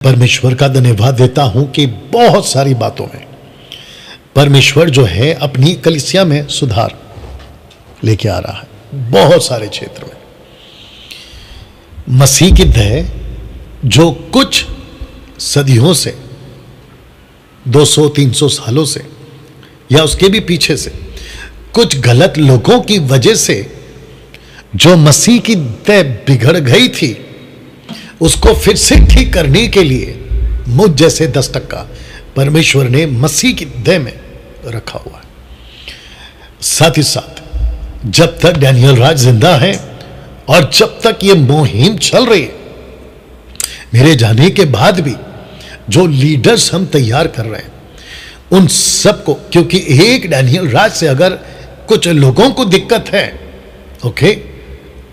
परमेश्वर का धन्यवाद देता हूं कि बहुत सारी बातों में परमेश्वर जो है अपनी कलीसिया में सुधार लेके आ रहा है। बहुत सारे क्षेत्र में मसीह की देह जो कुछ सदियों से 200-300 सालों से या उसके भी पीछे से कुछ गलत लोगों की वजह से जो मसीह की देह बिगड़ गई थी, उसको फिर से ठीक करने के लिए मुझ जैसे 10% परमेश्वर ने मसीह की देह में रखा हुआ है। साथ ही साथ जब तक डैनियल राज जिंदा है और जब तक ये मुहिम चल रही है, मेरे जाने के बाद भी जो लीडर्स हम तैयार कर रहे हैं उन सबको, क्योंकि एक डैनियल राज से अगर कुछ लोगों को दिक्कत है, ओके,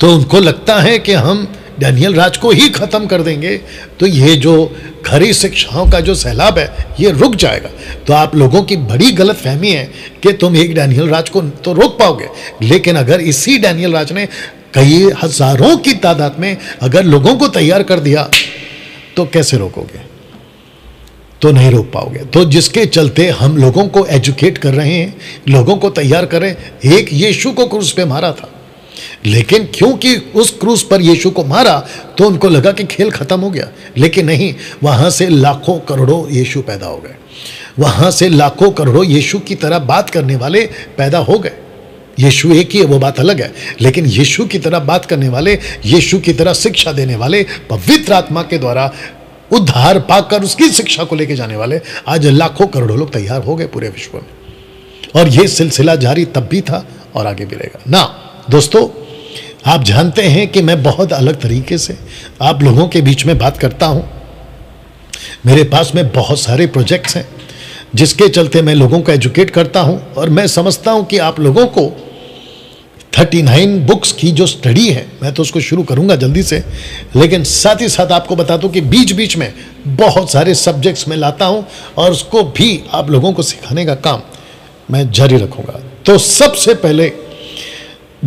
तो उनको लगता है कि हम डैनियल राज को ही खत्म कर देंगे तो ये जो खरी शिक्षाओं का जो सैलाब है ये रुक जाएगा। तो आप लोगों की बड़ी गलत फहमी है कि तुम एक डैनियल राज को तो रोक पाओगे, लेकिन अगर इसी डैनियल राज ने कई हजारों की तादाद में अगर लोगों को तैयार कर दिया तो कैसे रोकोगे? तो नहीं रोक पाओगे। तो जिसके चलते हम लोगों को एजुकेट कर रहे हैं, लोगों को तैयार कर रहे हैं। एक यीशु को क्रूस पे मारा था, लेकिन क्योंकि उस क्रूस पर यीशु को मारा तो उनको लगा कि खेल खत्म हो गया, लेकिन नहीं, वहां से लाखों करोड़ों यीशु पैदा हो गए। वहां से लाखों करोड़ों यीशु की तरह बात करने वाले पैदा हो गए। यीशु एक ही है, वो बात अलग है, लेकिन यीशु की तरह बात करने वाले, यीशु की तरह शिक्षा देने वाले, पवित्र आत्मा के द्वारा उद्धार पाकर उसकी शिक्षा को लेके जाने वाले आज लाखों करोड़ों लोग तैयार हो गए पूरे विश्व में। और ये सिलसिला जारी तब भी था और आगे भी रहेगा ना। दोस्तों, आप जानते हैं कि मैं बहुत अलग तरीके से आप लोगों के बीच में बात करता हूं। मेरे पास में बहुत सारे प्रोजेक्ट्स हैं जिसके चलते मैं लोगों को एजुकेट करता हूं, और मैं समझता हूं कि आप लोगों को 39 बुक्स की जो स्टडी है, मैं तो उसको शुरू करूंगा जल्दी से, लेकिन साथ ही साथ आपको बता दूं कि बीच बीच में बहुत सारे सब्जेक्ट्स में लाता हूं और उसको भी आप लोगों को सिखाने का काम मैं जारी रखूंगा। तो सबसे पहले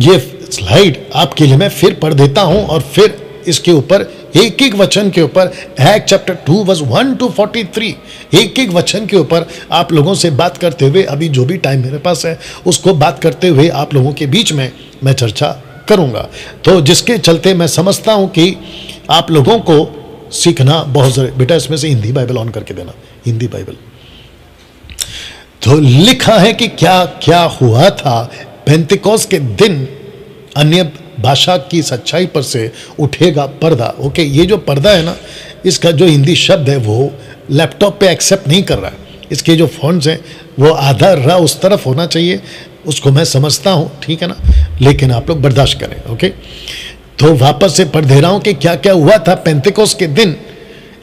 ये स्लाइड आपके लिए मैं फिर पढ़ देता हूं और फिर इसके ऊपर एक एक वचन के ऊपर एक्ट चैप्टर 2 वर्स 1 to 43 एक एक वचन के ऊपर आप लोगों से बात करते हुए, अभी जो भी टाइम मेरे पास है उसको बात करते हुए आप लोगों के बीच में मैं चर्चा करूंगा। तो जिसके चलते मैं समझता हूं कि आप लोगों को सीखना बहुत जरूरी। बेटा इसमें से हिंदी बाइबल ऑन करके देना, हिंदी बाइबल। तो लिखा है कि क्या क्या हुआ था पेंतिकोस्त के दिन, अन्य भाषा की सच्चाई पर से उठेगा पर्दा। ओके, ये जो पर्दा है ना, इसका जो हिंदी शब्द है वो लैपटॉप पे एक्सेप्ट नहीं कर रहा है। इसके जो फॉन्ट्स हैं वो आधा र उस तरफ होना चाहिए, उसको मैं समझता हूँ, ठीक है ना, लेकिन आप लोग बर्दाश्त करें। ओके, तो वापस से पढ़ दे रहा हूँ कि क्या क्या हुआ था पेंतिकोस्त के दिन,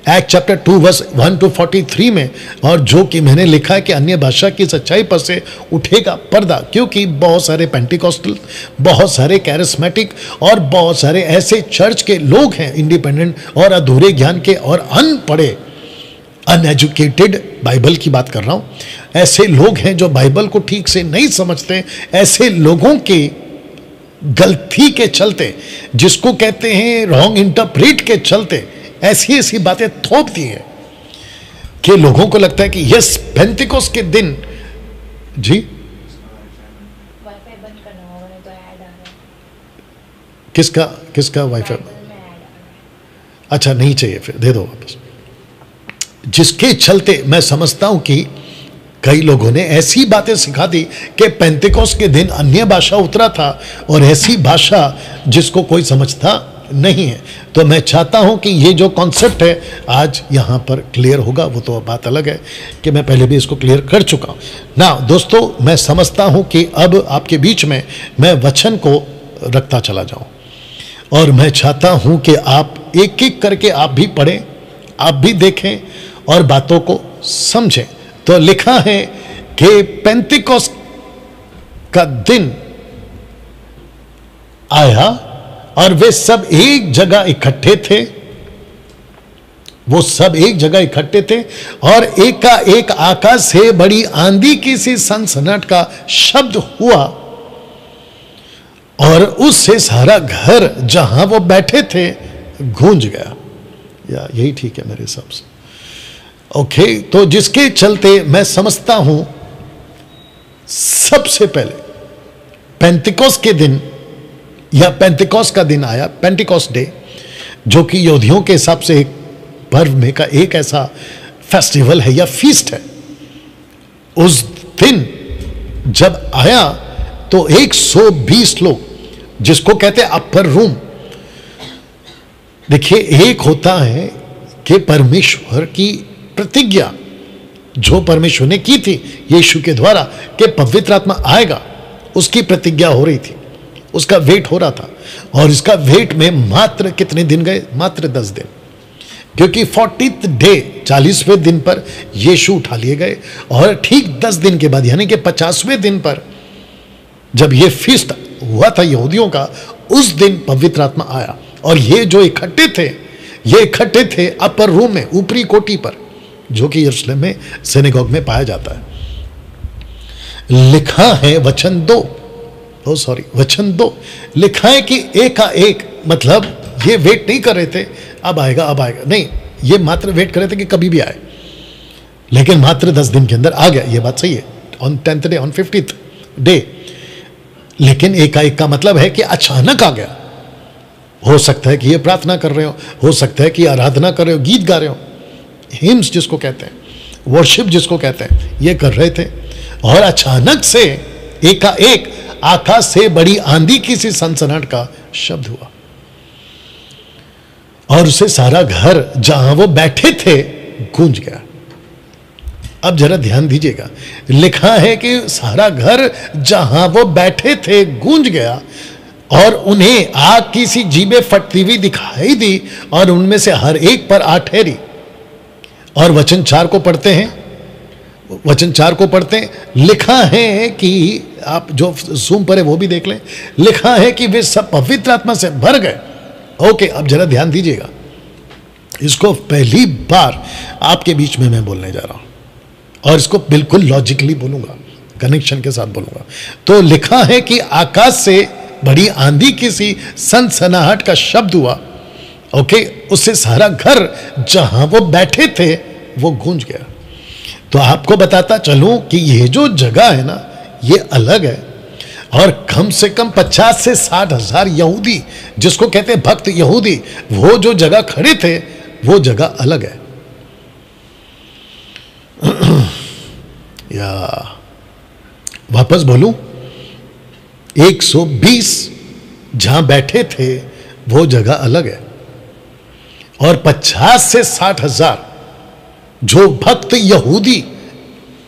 एक्ट चैप्टर 2 वर्स 1 to 43 में। और जो कि मैंने लिखा है कि अन्य भाषा की सच्चाई पर से उठेगा पर्दा, क्योंकि बहुत सारे पेंटिकॉस्टल, बहुत सारे कैरिस्मेटिक और बहुत सारे ऐसे चर्च के लोग हैं, इंडिपेंडेंट और अधूरे ज्ञान के और अनपढ़े, अनएजुकेटेड, बाइबल की बात कर रहा हूँ, ऐसे लोग हैं जो बाइबल को ठीक से नहीं समझते। ऐसे लोगों के गलती के चलते, जिसको कहते हैं रॉन्ग इंटरप्रेट के चलते, ऐसी ऐसी बातें थोप दी है कि लोगों को लगता है कि यस पेंतिकोस्त के दिन। जी वाईफाई बंद करना होगा, नहीं तो ऐड आ रहा है। किसका वाईफाई? बाइबल में ऐड आ रहा है। अच्छा, नहीं चाहिए, फिर दे दो वापस। जिसके चलते मैं समझता हूं कि कई लोगों ने ऐसी बातें सिखा दी कि पेंतिकोस्त के दिन अन्य भाषा उतरा था, और ऐसी भाषा जिसको कोई समझता नहीं है। तो मैं चाहता हूं कि ये जो कॉन्सेप्ट है आज यहां पर क्लियर होगा। वो तो बात अलग है कि मैं पहले भी इसको क्लियर कर चुका हूं ना। दोस्तों, मैं समझता हूं कि अब आपके बीच में मैं वचन को रखता चला जाऊं, और मैं चाहता हूं कि आप एक एक करके आप भी पढ़ें, आप भी देखें और बातों को समझें। तो लिखा है कि पेंतिकोस्त का दिन आया और वे सब एक जगह इकट्ठे थे। वो सब एक जगह इकट्ठे थे और एक आकाश से बड़ी आंधी की सी सनसनाहट का शब्द हुआ, और उससे सारा घर जहां वो बैठे थे गूंज गया। या यही ठीक है मेरे हिसाब से। ओके, तो जिसके चलते मैं समझता हूं सबसे पहले पेंटिकॉस्ट के दिन या पेंटिकॉस्ट का दिन आया, पेंटिकॉस्ट डे, जो कि यहूदियों के हिसाब से एक पर्व में का एक ऐसा फेस्टिवल है या फीस्ट है। उस दिन जब आया तो 120 लोग, जिसको कहते हैं अपर रूम। देखिए, एक होता है कि परमेश्वर की प्रतिज्ञा जो परमेश्वर ने की थी यीशु के द्वारा कि पवित्र आत्मा आएगा, उसकी प्रतिज्ञा हो रही थी, उसका वेट हो रहा था। और इसका वेट में मात्र कितने दिन गए? मात्र 10 दिन, क्योंकि 40th डे 40वें दिन पर यीशु उठा लिए गए। और ठीक 10 दिन के बाद यानी कि 50वें दिन पर जब ये फीस्ट हुआ था यहूदियों का, उस दिन पवित्र आत्मा आया। और ये जो इकट्ठे थे, ये इकट्ठे थे अपर रूम में, ऊपरी कोठी पर, जो कि यरूशलेम में सिनेगॉग में पाया जाता है। लिखा है वचन 2 लिखा है कि एकाएक, मतलब ये वेट नहीं कर रहे थे अब आएगा अब आएगा, नहीं, ये मात्र वेट कर रहे थे कि कभी भी आए, लेकिन मात्र 10 दिन के अंदर आ गया। ये बात सही है, on 10th day, on 50th day. लेकिन एकाएक का मतलब है कि अचानक आ गया। हो सकता है कि ये प्रार्थना कर रहे हो सकता है कि आराधना कर रहे हो, गीत गा रहे हो, हिम्स जिसको कहते हैं, वर्शिप जिसको कहते हैं, ये कर रहे थे। और अचानक से एकाएक आकाश से बड़ी आंधी की सी सनसनाहट का शब्द हुआ और उसे सारा घर जहां वो बैठे थे गूंज गया। अब जरा ध्यान दीजिएगा, लिखा है कि सारा घर जहां वो बैठे थे गूंज गया और उन्हें आग की सी जीभें फटती हुई दिखाई दी और उनमें से हर एक पर आ ठहरी। और वचन 4 को पढ़ते हैं, लिखा है कि आप जो जूम पर है वो भी देख लें, लिखा है कि वे सब पवित्र आत्मा से भर गए। ओके, अब जरा ध्यान दीजिएगा, इसको पहली बार आपके बीच में मैं बोलने जा रहा हूं और इसको बिल्कुल लॉजिकली बोलूंगा, कनेक्शन के साथ बोलूंगा। तो लिखा है कि आकाश से बड़ी आंधी की सी सनसनाहट का शब्द हुआ। ओके, उससे सारा घर जहां वो बैठे थे वो गूंज गया। तो आपको बताता चलूं कि ये जो जगह है ना, ये अलग है। और कम से कम 50 से 60 हजार यहूदी, जिसको कहते हैं भक्त यहूदी, वो जो जगह खड़े थे वो जगह अलग है। या वापस बोलूं, 120 जहां बैठे थे वो जगह अलग है। और 50 से 60 हजार जो भक्त यहूदी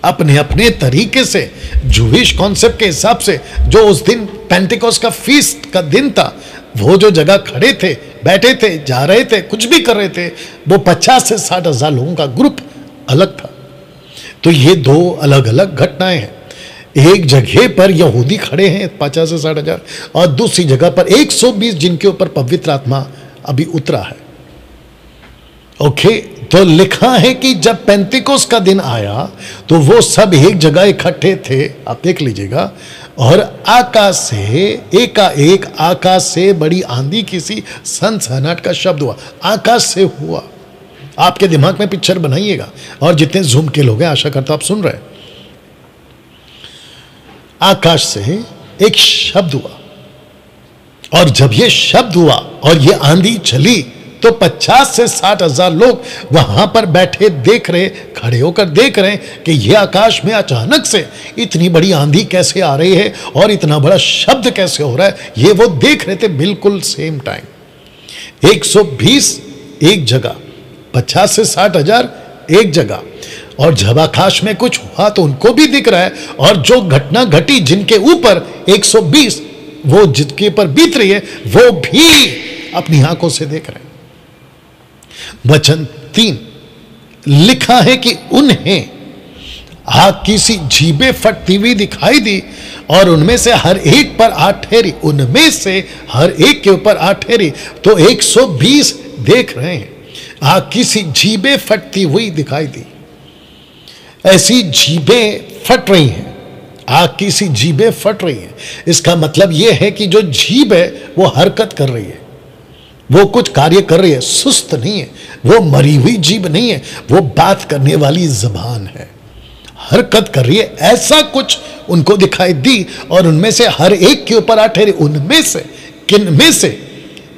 अपने अपने तरीके से, जूविश कॉन्सेप्ट के हिसाब से, जो उस दिन पेंटिकॉस्ट का फीस्ट का दिन था, वो जो जगह खड़े थे, बैठे थे, जा रहे थे, कुछ भी कर रहे थे, वो 50 से 60 हजार लोगों का ग्रुप अलग था। तो ये 2 अलग अलग घटनाएं हैं। एक जगह पर यहूदी खड़े हैं 50 से 60 हजार और दूसरी जगह पर 120 जिनके ऊपर पवित्र आत्मा अभी उतरा है। ओके, तो लिखा है कि जब पेंटिकोस्ट का दिन आया तो वो सब एक जगह इकट्ठे थे, आप देख लीजिएगा, और आकाश से एकाएक आकाश से बड़ी आंधी की सी सनसनाहट का शब्द हुआ। आकाश से हुआ, आपके दिमाग में पिक्चर बनाइएगा, और जितने जूम के लोग हैं आशा करता आप सुन रहे हैं। आकाश से एक शब्द हुआ, और जब ये शब्द हुआ और ये आंधी चली तो 50 से 60 हजार लोग वहां पर बैठे देख रहे, खड़े होकर देख रहे कि ये आकाश में अचानक से इतनी बड़ी आंधी कैसे आ रही है और इतना बड़ा शब्द कैसे हो रहा है, ये वो देख रहे थे बिल्कुल सेम टाइम। 120 एक जगह, 50 से 60 हजार एक जगह, और जब आकाश में कुछ हुआ तो उनको भी दिख रहा है, और जो घटना घटी जिनके ऊपर 120 वो जिसके ऊपर बीत रही है वो भी अपनी आंखों से देख रहे हैं। वचन 3 लिखा है कि उन्हें आग की सी जीभें फटती हुई दिखाई दी और उनमें से हर एक पर आ ठहरी, उनमें से हर एक के ऊपर आ ठहरी। तो 120 देख रहे हैं, आग की सी जीभें फटती हुई दिखाई दी। ऐसी जीभें फट रही हैं, आग की सी जीभें फट रही हैं। इसका मतलब यह है कि जो जीभ है वो हरकत कर रही है, वो कुछ कार्य कर रही है, सुस्त नहीं है, वो मरी हुई जीभ नहीं है, वो बात करने वाली जबान है, हरकत कर रही है। ऐसा कुछ उनको दिखाई दी और उनमें से हर एक के ऊपर आ ठहरे। उनमें से, किन में से?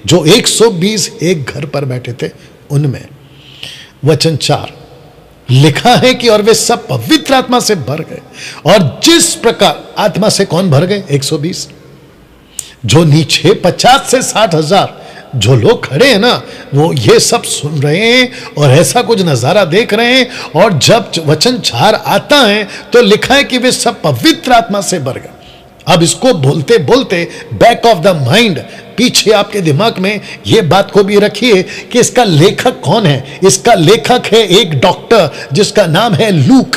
जो 120 एक घर पर बैठे थे उनमें। वचन 4 लिखा है कि और वे सब पवित्र आत्मा से भर गए। और जिस प्रकार आत्मा से कौन भर गए? 120। जो नीचे 50 से 60 हजार जो लोग खड़े हैं ना, वो ये सब सुन रहे हैं और ऐसा कुछ नजारा देख रहे हैं। और जब वचन 4 आता है तो लिखा है कि वे सब पवित्र आत्मा से भर गए। अब इसको बोलते बोलते बैक ऑफ द माइंड, पीछे आपके दिमाग में ये बात को भी रखिए कि इसका लेखक कौन है। इसका लेखक है एक डॉक्टर जिसका नाम है लूक,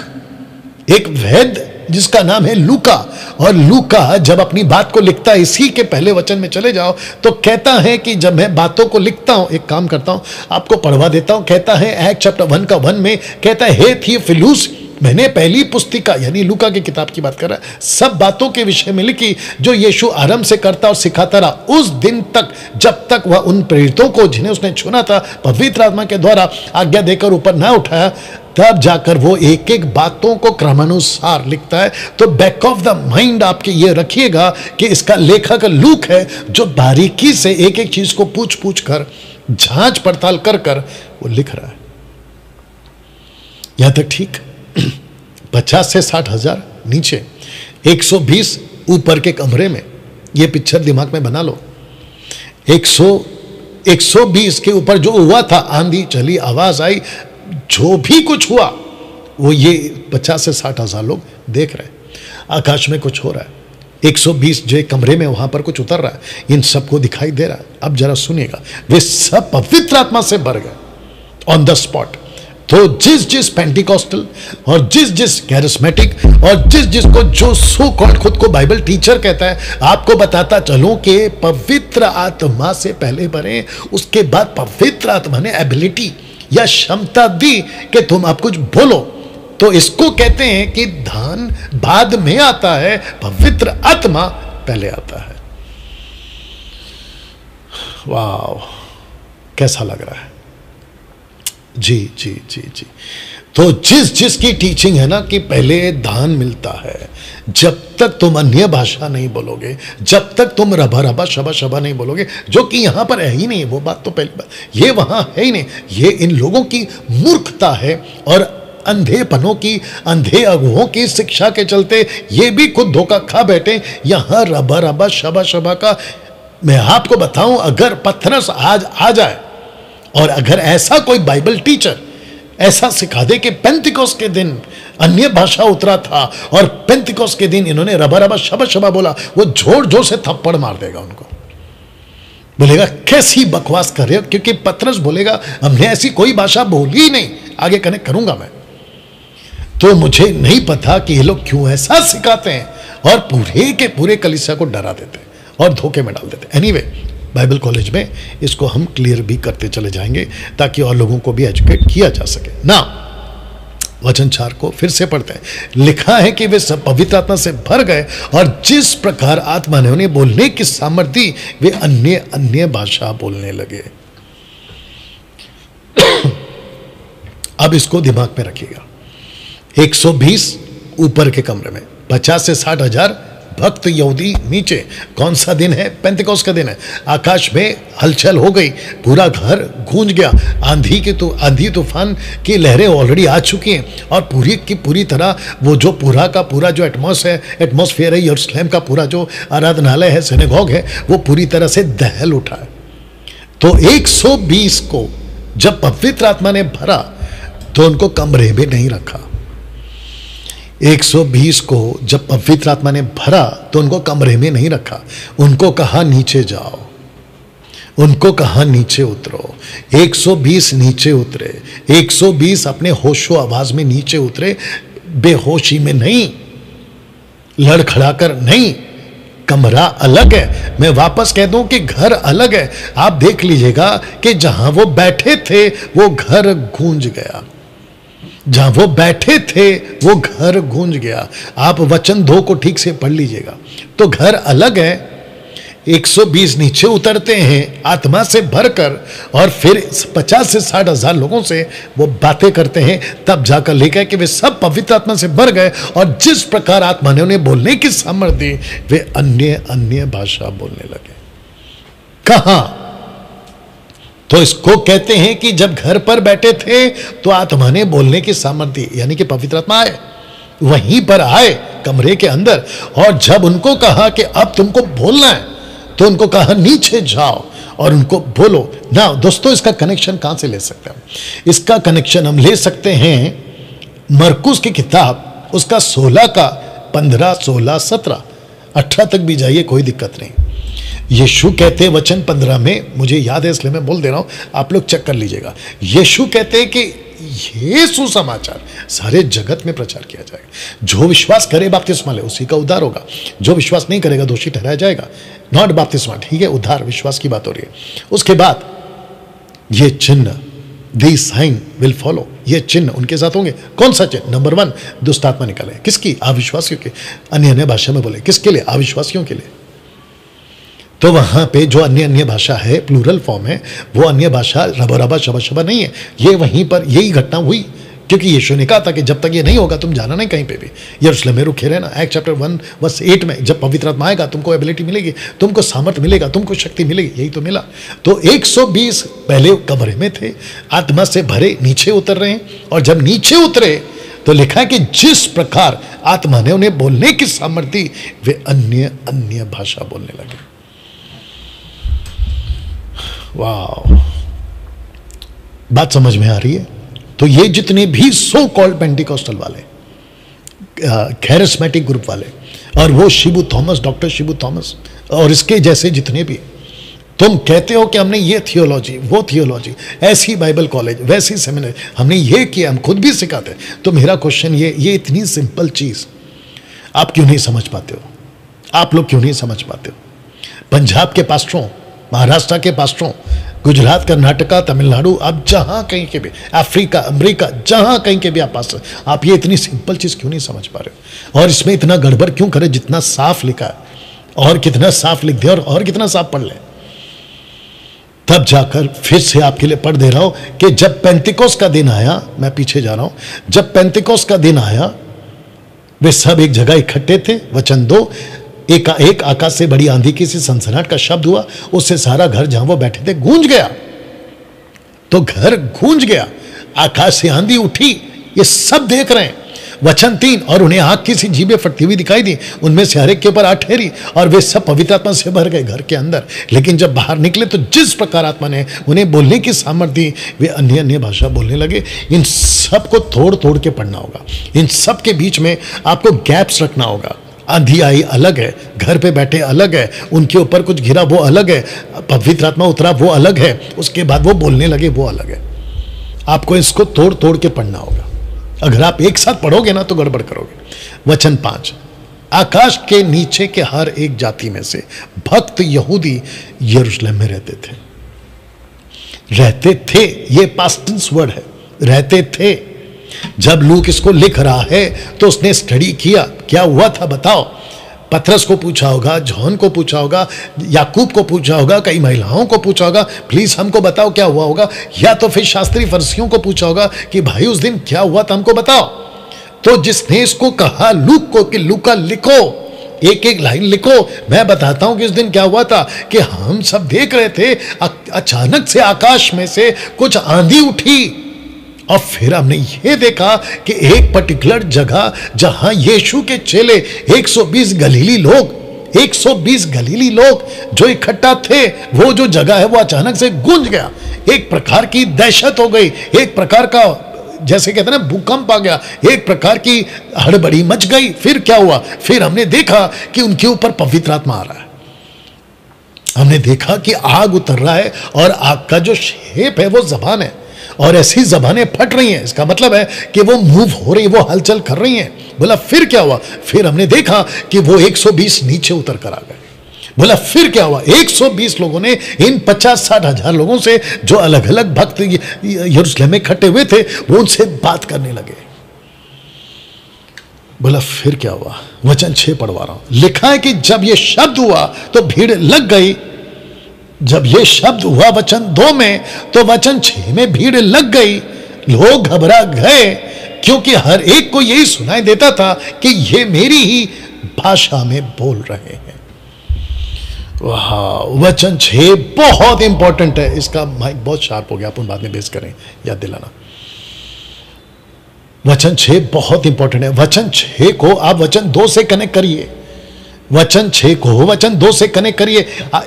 एक वैद्य जिसका नाम है लूका। और लूका जब अपनी बात को लिखता है, इसी के पहले वचन में चले जाओ तो कहता है कि जब मैं बातों को लिखता हूं, एक काम करता हूं आपको पढ़वा देता हूं। कहता है एक्ट चैप्टर 1 का 1 में कहता है, हे थियोफिलुस, मैंने पहली पुस्तिका यानी लूका की किताब की बात कर रहा है, सब बातों के विषय में लिखी जो यीशु आरंभ से करता और सिखाता रहा उस दिन तक जब तक वह उन प्रेरितों को जिन्हें उसने चुना था पवित्र आत्मा के द्वारा आज्ञा देकर ऊपर ना उठाया, तब जाकर वो एक एक बातों को क्रमानुसार लिखता है। तो बैक ऑफ द माइंड आपके ये रखिएगा कि इसका लेखक लूक है जो बारीकी से एक एक चीज को पूछ पूछ कर जांच पड़ताल कर कर वो लिख रहा है। यहां तक ठीक। 50 से 60 हजार नीचे, 120 ऊपर के कमरे में। ये पिक्चर दिमाग में बना लो। 120 के ऊपर जो हुआ था, आंधी चली, आवाज आई, जो भी कुछ हुआ वो ये 50 से 60 हजार लोग देख रहे हैं। आकाश में कुछ हो रहा है। 120 जो कमरे में वहां पर कुछ उतर रहा है, इन सबको दिखाई दे रहा है। अब जरा सुनिएगा, वे सब पवित्र आत्मा से भर गए ऑन द स्पॉट। तो जिस जिस पेंटिकॉस्टल और जिस जिस कैरिस्मेटिक और जिस जिसको जो सो कॉल्ड खुद को बाइबल टीचर कहता है, आपको बताता चलो कि पवित्र आत्मा से पहले भरे, उसके बाद पवित्र आत्मा ने एबिलिटी या क्षमता दी कि तुम आप कुछ बोलो। तो इसको कहते हैं कि दान बाद में आता है, पवित्र आत्मा पहले आता है। वाह, कैसा लग रहा है? जी जी जी जी। तो जिस जिसकी टीचिंग है ना कि पहले दान मिलता है, जब तक तुम अन्य भाषा नहीं बोलोगे, जब तक तुम रबा रबा शबा शबा नहीं बोलोगे, जो कि यहां पर है ही नहीं, वो बात तो पहली बात, ये वहां है ही नहीं। ये इन लोगों की मूर्खता है और अंधेपनों की, अंधे अगुओं की शिक्षा के चलते ये भी खुद धोखा खा बैठे। यहां रबा रबा शबा शबा का मैं आपको बताऊं, अगर पथरस आज आ जाए और अगर ऐसा कोई बाइबल टीचर ऐसा सिखा दे कि पेंतिकोस के दिन अन्य भाषा उतरा था और पेंतिकोस के दिन इन्होंने रबा रबा शबा शबा बोला, वो जोर जोर से थप्पड़ मार देगा उनको, बोलेगा कैसी बकवास कर रहे हो। क्योंकि पतरस बोलेगा हमने ऐसी कोई भाषा बोली ही नहीं। आगे कनेक्ट करूंगा मैं। तो मुझे नहीं पता कि ये लोग क्यों ऐसा सिखाते हैं और पूरे के पूरे कलीसिया को डरा देते हैं और धोखे में डाल देते हैं। एनीवे, बाइबल कॉलेज में इसको हम क्लियर भी करते चले जाएंगे ताकि और लोगों को भी एजुकेट किया जा सके ना। वचन 4 को फिर से पढ़ते हैं। लिखा है कि वे सब पवित्र आत्मा से भर गए और जिस प्रकार आत्मा ने उन्हें बोलने की सामर्थ्य दी, वे अन्य अन्य भाषा बोलने लगे। अब इसको दिमाग में रखिएगा। 120 ऊपर के कमरे में, 50 से 60 हजार भक्त यहूदी नीचे। कौन सा दिन है? पेंतिकोस का दिन है। आकाश में हलचल हो गई, पूरा घर गूंज गया। आंधी तूफान की लहरें ऑलरेडी आ चुकी हैं और पूरी की पूरी तरह वो जो पूरा का पूरा जो एटमॉस्फेयर है, यरूशलेम का पूरा जो आराधनालय है, सिनेगॉग है, वो पूरी तरह से दहल उठा है। तो 120 को जब पवित्र आत्मा ने भरा तो उनको कमरे में नहीं रखा। 120 को जब पवित्र आत्मा ने भरा तो उनको कमरे में नहीं रखा, उनको कहा नीचे जाओ, उनको कहा नीचे उतरो। 120 नीचे उतरे। 120 अपने होशो आवाज में नीचे उतरे, बेहोशी में नहीं, लड़खड़ाकर नहीं। कमरा अलग है। मैं वापस कह दूं कि घर अलग है। आप देख लीजिएगा कि जहां वो बैठे थे वो घर गूंज गया, जहां वो बैठे थे वो घर गूंज गया। आप वचन 2 को ठीक से पढ़ लीजिएगा। तो घर अलग है, 120 नीचे उतरते हैं आत्मा से भरकर, और फिर 50 से 60 हजार लोगों से वो बातें करते हैं, तब जाकर लिखा है कि वे सब पवित्र आत्मा से भर गए, और जिस प्रकार आत्मा ने उन्हें बोलने की सामर्थ्य दी, वे अन्य अन्य भाषा बोलने लगे। कहां? तो इसको कहते हैं कि जब घर पर बैठे थे तो आत्मा ने बोलने की सामर्थ्य दी, यानी कि पवित्र आत्मा आए, वहीं पर आए कमरे के अंदर, और जब उनको कहा कि अब तुमको बोलना है, तो उनको कहा नीचे जाओ और उनको बोलो ना। दोस्तों, इसका कनेक्शन कहां से ले सकते हैं? इसका कनेक्शन हम ले सकते हैं मरकुस की किताब, उसका 16 का 15, 16, 17, 18 तक भी जाइए, कोई दिक्कत नहीं। यीशु कहते हैं वचन 15 में, मुझे याद है इसलिए मैं बोल दे रहा हूं, आप लोग चेक कर लीजिएगा। यीशु कहते हैं कि ये सुसमाचार सारे जगत में प्रचार किया जाएगा, जो विश्वास करे बपतिस्मा ले उसी का उद्धार होगा, जो विश्वास नहीं करेगा दोषी ठहराया जाएगा। नॉट बपतिस्मा, ठीक है, उद्धार विश्वास की बात हो रही है। उसके बाद ये चिन्ह, दिस साइन विल फॉलो, ये चिन्ह उनके साथ होंगे। कौन सा चिन्ह? नंबर 1, दुष्ट आत्मा निकाले। किसकी? अविश्वासियों के। अन्य अन्य भाषा में बोले, किसके लिए? अविश्वासियों के लिए। तो वहां पे जो अन्य अन्य भाषा है, प्लूरल फॉर्म है, वो अन्य भाषा रबा रबा शबा शबा नहीं है। ये वहीं पर यही घटना हुई, क्योंकि यीशु ने कहा था कि जब तक ये नहीं होगा तुम जाना नहीं कहीं पे भी, यरूशलेम में रुके रहना। एक्ट चैप्टर 1 वर्स 8 में, जब पवित्र आत्मा आएगा तुमको एबिलिटी मिलेगी, तुमको सामर्थ्य मिलेगा, तुमको शक्ति मिलेगी। यही तो मिला। तो 120 पहले कमरे में थे, आत्मा से भरे, नीचे उतर रहे हैं, और जब नीचे उतरे तो लिखा है कि जिस प्रकार आत्मा ने उन्हें बोलने की सामर्थ्य दी, वे अन्य अन्य भाषा बोलने लगे। वाह, बात समझ में आ रही है? तो ये जितने भी सो कॉल्ड पेंटिकॉस्टल वाले, कैरिस्मेटिक ग्रुप वाले, और वो Shibu Thomas, doctor Shibu Thomas और इसके जैसे जितने भी, तुम कहते हो कि हमने ये थियोलॉजी, वो थियोलॉजी, ऐसी बाइबल कॉलेज, वैसी सेमिनार, हमने ये किया, हम खुद भी सिखाते, तो मेरा क्वेश्चन ये इतनी सिंपल चीज आप क्यों नहीं समझ पाते हो? आप लोग क्यों नहीं समझ पाते हो? पंजाब के पास्टरों, महाराष्ट्र के पास्टरों, गुजरात, कर्नाटका, तमिलनाडु, आप जहां कहीं के भी, अफ्रीका, अमेरिका, जहां कहीं के भी आप पास्टर, आप ये इतनी सिंपल चीज क्यों नहीं समझ पा रहे हो? और इसमें इतना गड़बड़ क्यों करे? जितना साफ लिखा है, और कितना साफ लिख दिया, और कितना साफ पढ़ ले, तब जाकर फिर से आपके लिए पढ़ दे रहा हूं कि जब पेंतिकोस का दिन आया, मैं पीछे जा रहा हूं, जब पेंतिकोस का दिन आया, वे सब एक जगह इकट्ठे थे। वचन 2, एक आकाश से बड़ी आंधी की सी सनसनाहट का शब्द हुआ, उससे सारा घर जहां वो बैठे थे गूंज गया। तो घर गूंज गया, आकाश से आंधी उठी, ये सब देख रहे हैं। वचन 3, और उन्हें आग की सी जीभें फटती हुई दिखाई दी, उनमें से हर एक के ऊपर आग ठहरी, और वे सब पवित्र आत्मा से भर गए घर के अंदर। लेकिन जब बाहर निकले तो जिस प्रकार आत्मा ने उन्हें बोलने की सामर्थ्य दी, वे अन्य अन्य भाषा बोलने लगे। इन सब को तोड़ तोड़ के पढ़ना होगा, इन सब के बीच में आपको गैप्स रखना होगा। आंधी आई अलग है, घर पे बैठे अलग है, उनके ऊपर कुछ गिरा वो अलग है, पवित्र आत्मा उतरा वो अलग है, उसके बाद वो बोलने लगे वो अलग है। आपको इसको तोड़ तोड़ के पढ़ना होगा। अगर आप एक साथ पढ़ोगे ना तो गड़बड़ करोगे। वचन 5, आकाश के नीचे के हर एक जाति में से भक्त यहूदी यरूशलेम में रहते थे। ये पास्ट टेंस वर्ड है, रहते थे। जब लूक इसको लिख रहा है तो उसने स्टडी किया, क्या हुआ था बताओ। पतरस को पूछा होगा, जॉन को पूछा होगा, याकूब को पूछा होगा, कई महिलाओं को पूछा होगा, प्लीज हमको बताओ क्या हुआ होगा, या तो फिर शास्त्री फरीसियों को पूछा होगा कि भाई उस दिन क्या हुआ था हमको बताओ। तो जिसने इसको कहा लूक को कि लूका लिखो, एक एक लाइन लिखो, मैं बताता हूं कि इस दिन क्या हुआ था, कि हम सब देख रहे थे, अचानक से आकाश में से कुछ आंधी उठी, और फिर हमने ये देखा कि एक पर्टिकुलर जगह जहां यीशु के चेले 120 गलीली लोग जो इकट्ठा थे, वो जो जगह है वो अचानक से गूंज गया। एक प्रकार की दहशत हो गई, एक प्रकार का जैसे कहते हैं ना भूकंप आ गया, एक प्रकार की हड़बड़ी मच गई। फिर क्या हुआ? फिर हमने देखा कि उनके ऊपर पवित्र आत्मा आ रहा है। हमने देखा कि आग उतर रहा है, और आग का जो शेप है वो जबान है, और ऐसी जबानें फट रही हैं। इसका मतलब है कि वो मूव हो रही, वो हलचल कर रही हैं। बोला फिर क्या हुआ? फिर हमने देखा कि वो 120 नीचे उतर कर आ गए। बोला फिर क्या हुआ? 120 लोगों ने इन 50-60 हजार लोगों से जो अलग अलग भक्त यरूशलेम में इकट्ठे हुए थे, वो उनसे बात करने लगे। बोला फिर क्या हुआ? वचन 6 पढ़वा रहा हूं। लिखा है कि जब ये शब्द हुआ तो भीड़ लग गई। जब ये शब्द हुआ वचन 2 में, तो वचन 6 में भीड़ लग गई। लोग घबरा गए क्योंकि हर एक को यही सुनाई देता था कि ये मेरी ही भाषा में बोल रहे हैं। वाह, वचन 6 बहुत इंपॉर्टेंट है। इसका माइक बहुत शार्प हो गया, अपन बाद में बेस करें, याद दिलाना। वचन 6 बहुत इंपॉर्टेंट है। वचन 6 को आप वचन 2 से कनेक्ट करिए। वचन 6 को वचन 2 से कनेक्ट करिए।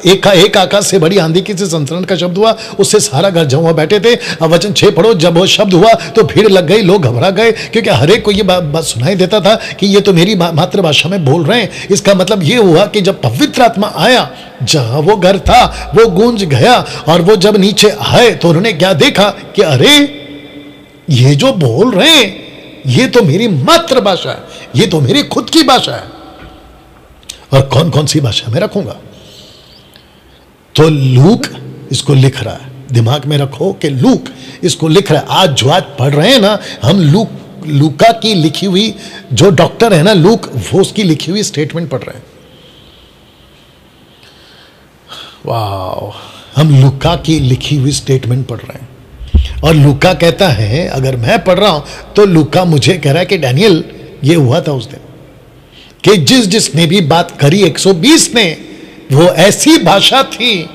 एक आकाश से बड़ी आंधी की से संतरण का शब्द हुआ, उससे सारा घर जमा बैठे थे। अब वचन 6 पढ़ो। जब वो शब्द हुआ तो भीड़ लग गई, लोग घबरा गए क्योंकि हर एक को ये बात सुनाई देता था कि ये तो मेरी मातृभाषा में बोल रहे हैं। इसका मतलब ये हुआ कि जब पवित्र आत्मा आया, जहां वो घर था वो गूंज गया। और वो जब नीचे आए तो उन्होंने क्या देखा कि अरे ये जो बोल रहे हैं ये तो मेरी मातृभाषा है, ये तो मेरी खुद की भाषा है। और कौन कौन सी भाषा में रखूंगा? तो लूक इसको लिख रहा है, दिमाग में रखो कि लूक इसको लिख रहा है। आज जो आज पढ़ रहे हैं ना हम, लूका की लिखी हुई, जो डॉक्टर है ना लूक, वो उसकी लिखी हुई स्टेटमेंट पढ़ रहे हैं। वाह, हम लूका की लिखी हुई स्टेटमेंट पढ़ रहे हैं। और लूका कहता है, अगर मैं पढ़ रहा हूं तो लूका मुझे कह रहा है कि डैनियल ये हुआ था उस दिन कि जिसने भी बात करी 120 ने, वो ऐसी भाषा थी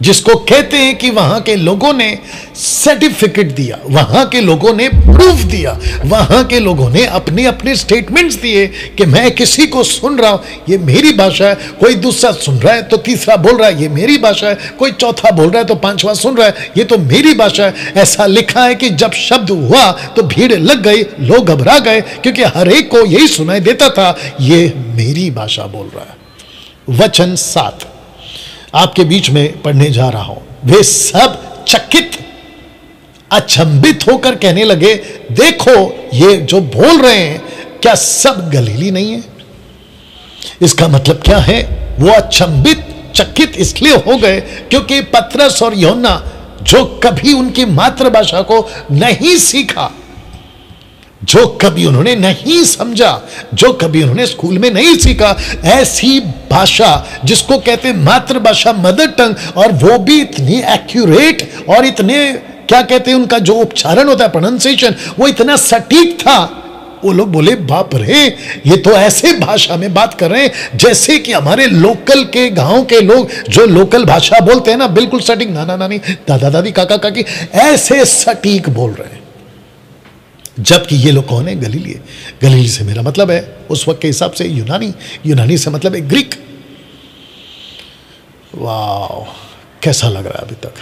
जिसको कहते हैं कि वहां के लोगों ने सर्टिफिकेट दिया, वहां के लोगों ने प्रूफ दिया, वहां के लोगों ने अपने अपने स्टेटमेंट्स दिए कि मैं किसी को सुन रहा हूं, ये मेरी भाषा है। कोई दूसरा सुन रहा है तो तीसरा बोल रहा है ये मेरी भाषा है, कोई चौथा बोल रहा है तो पांचवा सुन रहा है ये तो मेरी भाषा है। ऐसा लिखा है कि जब शब्द हुआ तो भीड़ लग गई, लोग घबरा गए क्योंकि हर एक को यही सुनाई देता था ये मेरी भाषा बोल रहा है। वचन 7 आपके बीच में पढ़ने जा रहा हूं। वे सब चकित, अचंभित होकर कहने लगे, देखो ये जो बोल रहे हैं क्या सब गलीली नहीं है? इसका मतलब क्या है? वो अचंभित, चकित इसलिए हो गए क्योंकि पतरस और यूहन्ना, जो कभी उनकी मातृभाषा को नहीं सीखा, जो कभी उन्होंने नहीं समझा, जो कभी उन्होंने स्कूल में नहीं सीखा, ऐसी भाषा जिसको कहते हैं मातृभाषा, मदर टंग, और वो भी इतनी एक्यूरेट और इतने क्या कहते हैं उनका जो उच्चारण होता है, प्रोनाउंसिएशन, वो इतना सटीक था। वो लोग बोले बाप रे, ये तो ऐसे भाषा में बात कर रहे हैं जैसे कि हमारे लोकल के गांव के लोग जो लोकल भाषा बोलते हैं ना, बिल्कुल सटीक, नाना नानी, दादा दादी, काका काकी, ऐसे सटीक बोल रहे हैं। जबकि ये लोग कौन है? गलीली है। गलीली से मेरा मतलब है उस वक्त के हिसाब से यूनानी, यूनानी से मतलब है ग्रीक। वाह, कैसा लग रहा है अभी तक?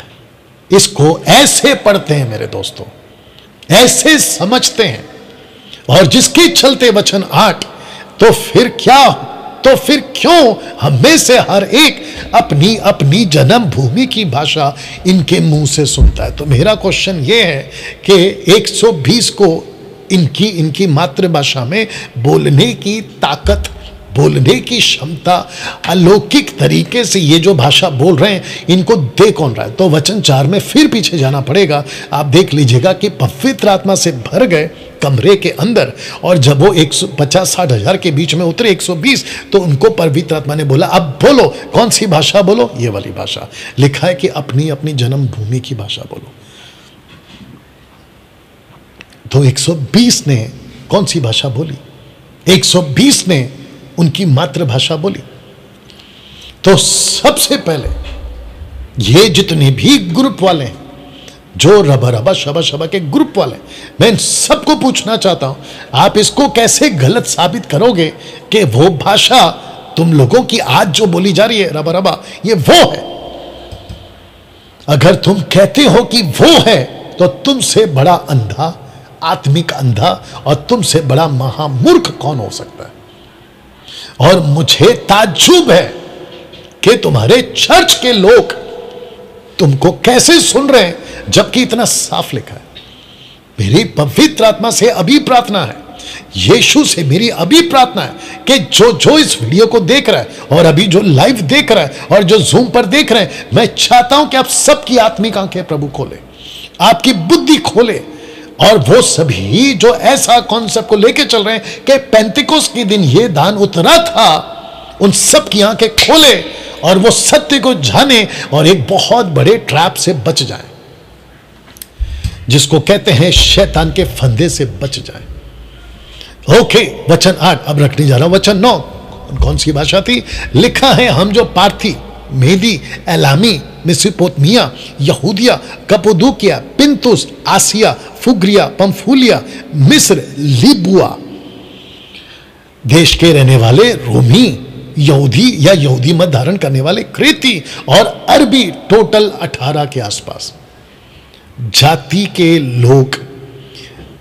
इसको ऐसे पढ़ते हैं मेरे दोस्तों, ऐसे समझते हैं। और जिसके चलते वचन 8, तो फिर क्या, तो फिर क्यों हम में से हर एक अपनी अपनी जन्म भूमि की भाषा इनके मुंह से सुनता है? तो मेरा क्वेश्चन ये है कि 120 को इनकी मातृभाषा में बोलने की ताकत, बोलने की क्षमता, अलौकिक तरीके से ये जो भाषा बोल रहे हैं, इनको दे कौन रहा है? तो वचन 4 में फिर पीछे जाना पड़ेगा। आप देख लीजिएगा कि पवित्र आत्मा से भर गए कमरे के अंदर, और जब वो 150-60 हजार के बीच में उतरे 120, तो उनको पवित्र आत्मा ने बोला अब बोलो, कौन सी भाषा बोलो? ये वाली भाषा। लिखा है कि अपनी अपनी जन्म भूमि की भाषा बोलो। तो 120 ने कौन सी भाषा बोली? 120 ने उनकी मातृभाषा बोली। तो सबसे पहले ये जितने भी ग्रुप वाले हैं, जो रबा रबा शबा शबा के ग्रुप वाले, मैं इन सबको पूछना चाहता हूं, आप इसको कैसे गलत साबित करोगे कि वो भाषा तुम लोगों की आज जो बोली जा रही है रबा रबा, ये वो है? अगर तुम कहते हो कि वो है, तो तुमसे बड़ा अंधा, आत्मिक अंधा, और तुमसे बड़ा महामूर्ख कौन हो सकता है? और मुझे ताज्जुब है कि तुम्हारे चर्च के लोग तुमको कैसे सुन रहे हैं जबकि इतना साफ लिखा है। मेरी पवित्र आत्मा से अभी प्रार्थना है, यीशु से मेरी अभी प्रार्थना है कि जो इस वीडियो को देख रहा है और अभी जो लाइव देख रहा है और जो जूम पर देख रहे हैं, मैं चाहता हूं कि आप सबकी आत्मिक आंखें प्रभु खोले, आपकी बुद्धि खोले, और वो सभी जो ऐसा कॉन्सेप्ट को लेके चल रहे हैं कि पेंतिकोस्त के दिन ये दान उतरा था, उन सब की आंखें खोले और वो सत्य को जाने और एक बहुत बड़े ट्रैप से बच जाए, जिसको कहते हैं शैतान के फंदे से बच जाए। ओके, वचन 8 अब रखने जा रहा हूं। वचन 9 कौन सी भाषा थी? लिखा है, हम जो पार्थी, मेदी, एलामी, मेसोपोटामिया, यहूदिया, कप्पादोकिया, पिंतुस, आसिया, फुग्रिया, पंफूलिया, मिस्र, लिबुआ देश के रहने वाले, रोमी, यहूदी या यहूदी मत धारण करने वाले, क्रेती और अरबी, टोटल 18 के आसपास जाति के लोग,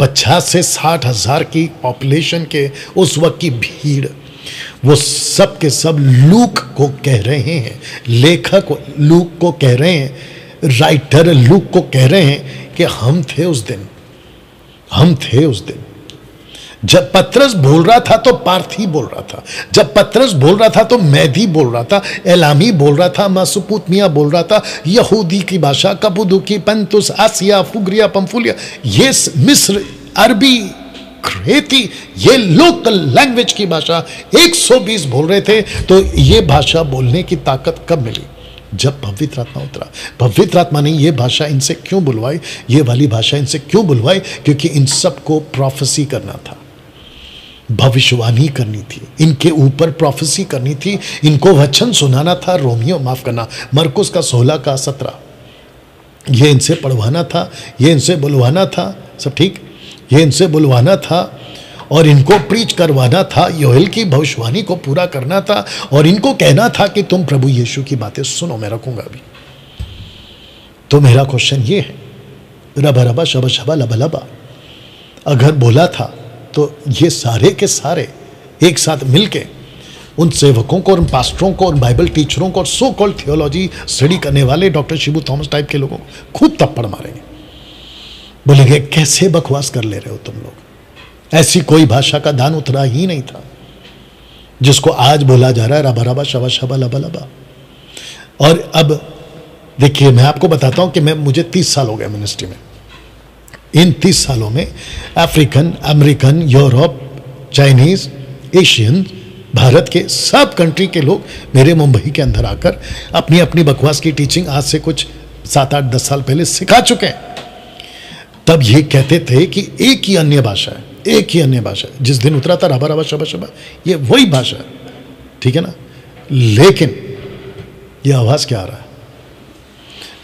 50 से 60 हजार की पॉपुलेशन के उस वक्त की भीड़, वो सब के सब लूक को कह रहे हैं, लेखक लूक को कह रहे हैं, राइटर लूक को कह रहे हैं कि हम थे उस दिन, हम थे उस दिन। जब पतरस बोल रहा था तो पार्थी बोल रहा था, जब पतरस बोल रहा था तो मैदी बोल रहा था, एलामी बोल रहा था, मेसोपोटामिया बोल रहा था, यहूदी की भाषा, कप्पादोकी, पंतुस, आसिया, फुग्रिया, पंफूलिया, ये मिस्र, अरबी, क्रेती, ये लोकल लैंग्वेज की भाषा 120 बोल रहे थे। तो ये भाषा बोलने की ताकत कब मिली? जब पवित्र आत्मा उतरा। पवित्र आत्मा ने ये भाषा इनसे क्यों बुलवाई, ये वाली भाषा इनसे क्यों बुलवाई? क्योंकि इन सबको प्रोफेसी करना था, भविष्यवाणी करनी थी, इनके ऊपर प्रोफेसी करनी थी, इनको वचन सुनाना था। रोमियो, माफ करना, मरकुस का 16 का 17, ये इनसे पढ़वाना था, ये इनसे बुलवाना था, सब ठीक, ये इनसे बुलवाना था और इनको प्रीच करवाना था, योएल की भविष्यवाणी को पूरा करना था और इनको कहना था कि तुम प्रभु यीशु की बातें सुनो, मैं रखूंगा अभी। तो मेरा क्वेश्चन ये है, रबा रबा शबा शबा लबा लबा अगर बोला था तो ये सारे के सारे एक साथ मिलके उन सेवकों को और पास्टरों को और बाइबल टीचरों को और सो कॉल्ड थियोलॉजी स्टडी करने वाले डॉक्टर शिबू थॉमस टाइप के लोगों को खूब थप्पड़ मारेंगे, बोलेंगे कैसे बकवास कर ले रहे हो तुम लोग, ऐसी कोई भाषा का दान उतरा ही नहीं था जिसको आज बोला जा रहा है रबा रबा शबा शबा लबा लबा। और अब देखिए, मैं आपको बताता हूं कि मुझे 30 साल हो गए मिनिस्ट्री में। इन 30 सालों में African, American, Europe, Chinese, Asian, Bharat के सब कंट्री के लोग मेरे मुंबई के अंदर आकर अपनी अपनी बकवास की टीचिंग आज से कुछ 7, 8, 10 साल पहले सिखा चुके हैं। तब ये कहते थे कि एक ही अन्य भाषा है, एक ही अन्य भाषा है। जिस दिन उतरा था रबा रबा शबा शबा, ये वही भाषा है, ठीक है ना। लेकिन ये आवाज क्या आ रहा है?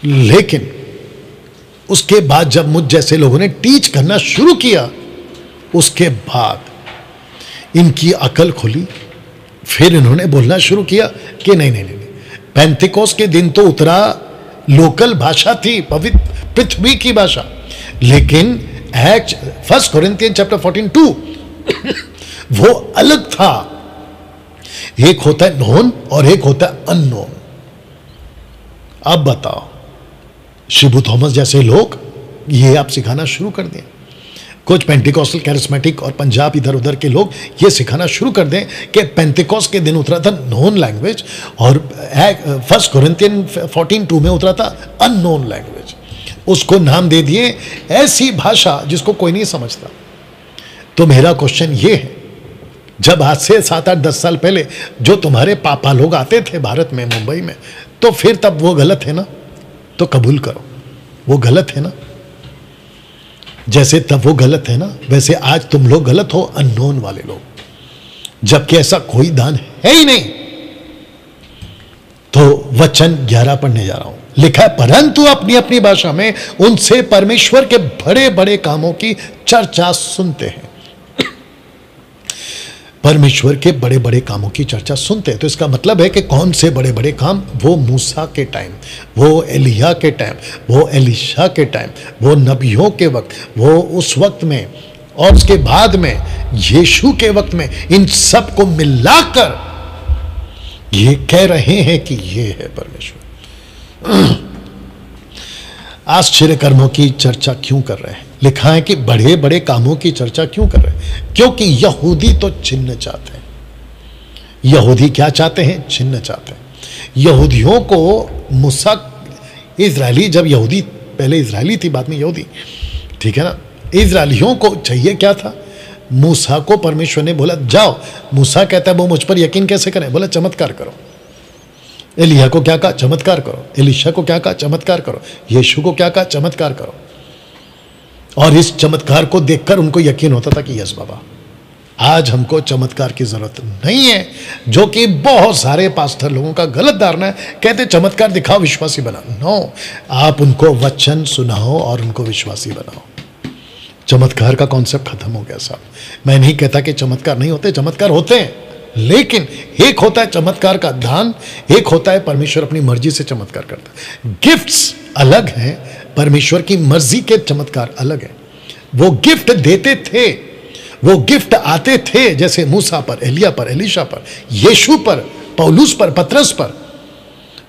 लेकिन उसके बाद जब मुझ जैसे लोगों ने टीच करना शुरू किया, उसके बाद इनकी अकल खुली, फिर इन्होंने बोलना शुरू किया कि नहीं नहीं नहीं, पेंतिकोस्त के दिन तो उतरा लोकल भाषा थी, पवित्र पृथ्वी की भाषा, लेकिन एक्ट 1 कोरिन्थियन चैप्टर 14:2 वो अलग था। एक होता है नोन और एक होता है अननोन। अब बताओ, शिबू थॉमस जैसे लोग ये आप सिखाना शुरू कर दें, कुछ पेंटिकॉस्टल, कैरिस्मेटिक और पंजाब इधर उधर के लोग ये सिखाना शुरू कर दें कि पेंटिकॉस्ट के दिन उतरा था नोन लैंग्वेज और 1 कोरिन्थियन 14:2 में उतरा था अननोन लैंग्वेज। उसको नाम दे दिए ऐसी भाषा जिसको कोई नहीं समझता। तो मेरा क्वेश्चन ये है, जब आज से 7, 8, 10 साल पहले जो तुम्हारे पापा लोग आते थे भारत में, मुंबई में, तो फिर तब वो गलत है ना? तो कबूल करो वो गलत है ना। जैसे तब वो गलत है ना, वैसे आज तुम लोग गलत हो, अननोन वाले लोग, जबकि ऐसा कोई दान है ही नहीं। तो वचन 11 पढ़ने जा रहा हूं। लिखा है, परंतु अपनी अपनी भाषा में उनसे परमेश्वर के बड़े बड़े कामों की चर्चा सुनते हैं। परमेश्वर के बड़े बड़े कामों की चर्चा सुनते हैं। तो इसका मतलब है कि कौन से बड़े बड़े काम? वो मूसा के टाइम, वो एलिया के टाइम, वो एलिशा के टाइम, वो नबियों के वक्त, वो उस वक्त में और उसके बाद में यीशु के वक्त में, इन सब को मिलाकर ये कह रहे हैं कि ये है परमेश्वर। आश्चर्य कर्मों की चर्चा क्यों कर रहे हैं? लिखा है कि बड़े बड़े कामों की चर्चा क्यों कर रहे हैं? क्योंकि यहूदी तो चिन्ह चाहते हैं। यहूदी क्या चाहते हैं? चिन्ह चाहते हैं। यहूदियों को मूसा, इजरायली, जब यहूदी, पहले इजरायली थी बाद में यहूदी, ठीक है ना, इजरायलियों को चाहिए क्या था? मूसा को परमेश्वर ने बोला जाओ, मूसा कहता है वो मुझ पर यकीन कैसे करें? बोला चमत्कार करो। एलिया को क्या कहा? चमत्कार करो। एलीशा को क्या कहा? चमत्कार करो। यीशु को क्या कहा? चमत्कार करो। और इस चमत्कार को देखकर उनको यकीन होता था कि यस बाबा, आज हमको चमत्कार की जरूरत नहीं है, जो कि बहुत सारे पास्टर लोगों का गलत धारणा है। कहते चमत्कार दिखाओ विश्वासी बना। नो, आप उनको वचन सुनाओ और उनको विश्वासी बनाओ। चमत्कार का कॉन्सेप्ट खत्म हो गया साहब। मैं नहीं कहता कि चमत्कार नहीं होते, चमत्कार होते हैं, लेकिन एक होता है चमत्कार का दान, एक होता है परमेश्वर अपनी मर्जी से चमत्कार करता है। गिफ्ट्स अलग हैं, परमेश्वर की मर्जी के चमत्कार अलग है। वो गिफ्ट देते थे, वो गिफ्ट आते थे, जैसे मूसा पर, एलिया पर, एलीशा पर, यीशु पर, पौलुस पर, पतरस पर।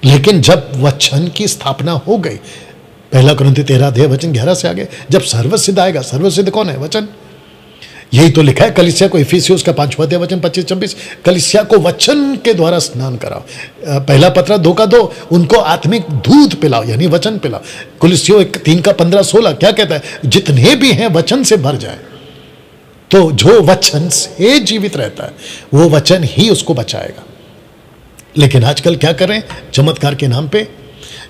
लेकिन जब वचन की स्थापना हो गई, 1 कुरिन्थी 13 वचन 11 से आगे, जब सर्वसिद्ध आएगा, सर्वसिद्ध कौन है? वचन। यही तो लिखा है कलीसिया को, इफिसियों का 5वां वचन 25-26, कलीसिया को वचन के द्वारा स्नान कराओ। 1 पत्र 2:2, उनको आत्मिक दूध पिलाओ, यानी वचन पिलाओ। कलीसियों 3:15-16 क्या कहता है? जितने भी हैं वचन से भर जाए। तो जो वचन से जीवित रहता है वो वचन ही उसको बचाएगा। लेकिन आजकल क्या करें? चमत्कार के नाम पे,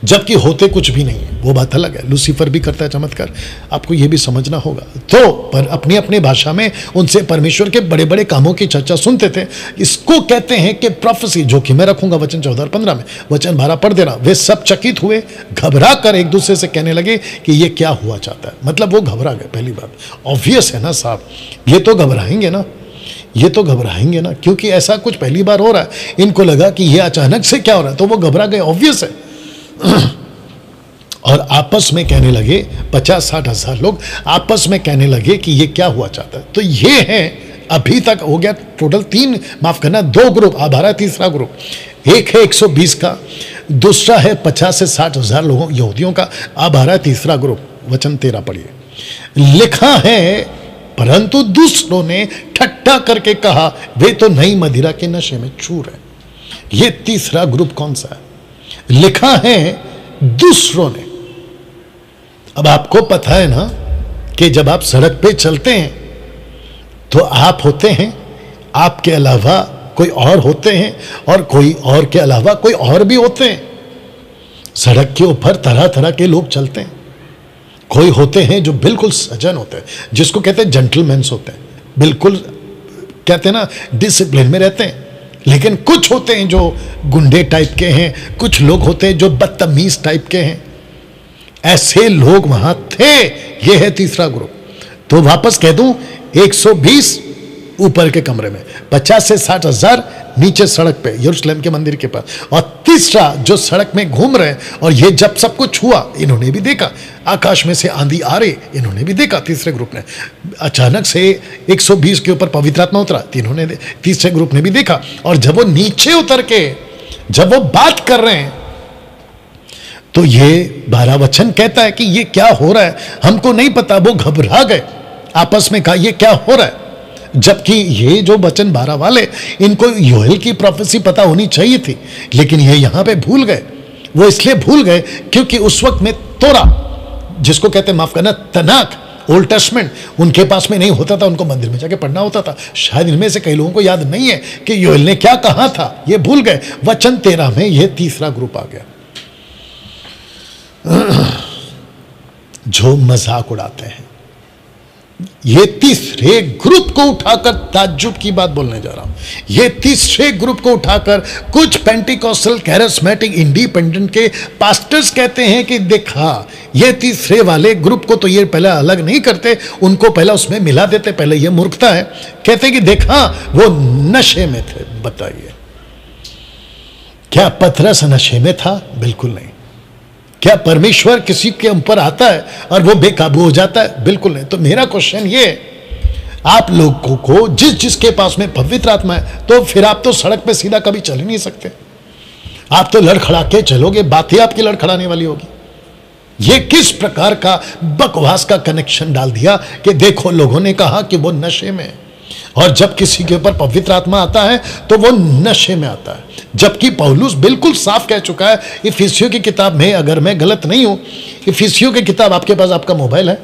जबकि होते कुछ भी नहीं है, वो बात अलग है। लूसीफर भी करता है चमत्कार, आपको ये भी समझना होगा। तो पर अपनी अपनी भाषा में उनसे परमेश्वर के बड़े बड़े कामों की चर्चा सुनते थे। इसको कहते हैं कि प्रोफेसी, जो कि मैं रखूंगा वचन 14 और 15 में, वचन 12 पढ़ देना। वे सब चकित हुए, घबरा कर एक दूसरे से कहने लगे कि ये क्या हुआ चाहता है। मतलब वो घबरा गए। पहली बात ऑब्वियस है ना साहब, ये तो घबराएंगे ना, ये तो घबराएंगे ना, क्योंकि ऐसा कुछ पहली बार हो रहा है। इनको लगा कि ये अचानक से क्या हो रहा है, तो वो घबरा गए, ऑब्वियस है। और आपस में कहने लगे, 50-60 हजार लोग आपस में कहने लगे कि ये क्या हुआ चाहता है। तो ये है, अभी तक हो गया टोटल 3, माफ करना 2 ग्रुप, अब आ रहा है तीसरा ग्रुप। एक है 120 का, दूसरा है 50 से 60 हजार लोगों यहूदियों का, अब आ रहा है तीसरा ग्रुप। वचन 13 पढ़िए। लिखा है, परंतु दूसरों ने ठट्ठा करके कहा, वे तो नई मदिरा के नशे में चूर है। ये तीसरा ग्रुप कौन सा है? लिखा है दूसरों ने। अब आपको पता है ना कि जब आप सड़क पे चलते हैं तो आप होते हैं, आपके अलावा कोई और होते हैं, और कोई और के अलावा कोई और भी होते हैं। सड़क के ऊपर तरह तरह के लोग चलते हैं। कोई होते हैं जो बिल्कुल सजन होते हैं, जिसको कहते हैं जेंटलमैन्स होते हैं, बिल्कुल कहते हैं ना डिसिप्लिन में रहते हैं। लेकिन कुछ होते हैं जो गुंडे टाइप के हैं, कुछ लोग होते हैं जो बदतमीज टाइप के हैं। ऐसे लोग वहां थे। ये है तीसरा ग्रुप। तो वापस कह दूं, 120 ऊपर के कमरे में, 50 से 60 हजार नीचे सड़क पे यरूशलेम के मंदिर के पास, और तीसरा जो सड़क में घूम रहे। और ये जब सब कुछ हुआ, इन्होंने भी देखा, आकाश में से आंधी आ रही, इन्होंने भी देखा। तीसरे ग्रुप ने अचानक से 120 के ऊपर पवित्र आत्मा उतरा, तीसरे ग्रुप ने भी देखा। और जब वो नीचे उतर के जब वो बात कर रहे हैं, तो ये 12 वचन कहता है कि ये क्या हो रहा है, हमको नहीं पता। वो घबरा गए, आपस में कहा ये क्या हो रहा है। जबकि ये जो वचन 12 वाले, इनको योएल की प्रोफेसी पता होनी चाहिए थी, लेकिन ये यहां पे भूल गए। वो इसलिए भूल गए क्योंकि उस वक्त में तोरा, जिसको कहते हैं, माफ करना, तनाक, ओल्ड टेस्टमेंट उनके पास में नहीं होता था, उनको मंदिर में जाके पढ़ना होता था। शायद इनमें से कई लोगों को याद नहीं है कि योएल ने क्या कहा था, ये भूल गए। वचन 13 में ये तीसरा ग्रुप आ गया, जो मजाक उड़ाते हैं। ये तीसरे ग्रुप को उठाकर ताज्जुब की बात बोलने जा रहा हूं। ये तीसरे ग्रुप को उठाकर कुछ पेंटिकॉस्टल, कैरिस्मेटिक, इंडिपेंडेंट के पास्टर्स कहते हैं कि देखा, ये तीसरे वाले ग्रुप को तो ये पहले अलग नहीं करते, उनको पहले उसमें मिला देते। पहले ये मूर्खता है। कहते कि देखा, वो नशे में थे। बताइए, क्या पतरस नशे में था? बिल्कुल नहीं। क्या परमेश्वर किसी के ऊपर आता है और वो बेकाबू हो जाता है? बिल्कुल नहीं। तो मेरा क्वेश्चन ये, आप लोगों को जिसके पास में पवित्र आत्मा है, तो फिर आप तो सड़क पे सीधा कभी चल ही नहीं सकते। आप तो लड़खड़ा के चलोगे, बात ही आपकी लड़खड़ाने वाली होगी। ये किस प्रकार का बकवास का कनेक्शन डाल दिया कि देखो, लोगों ने कहा कि वो नशे में, और जब किसी के ऊपर पवित्र आत्मा आता है तो वो नशे में आता है। जबकि पौलुस बिल्कुल साफ कह चुका है इफिसियों की किताब में, अगर मैं गलत नहीं हूं, इफिसियों की किताब, आपके पास आपका मोबाइल है,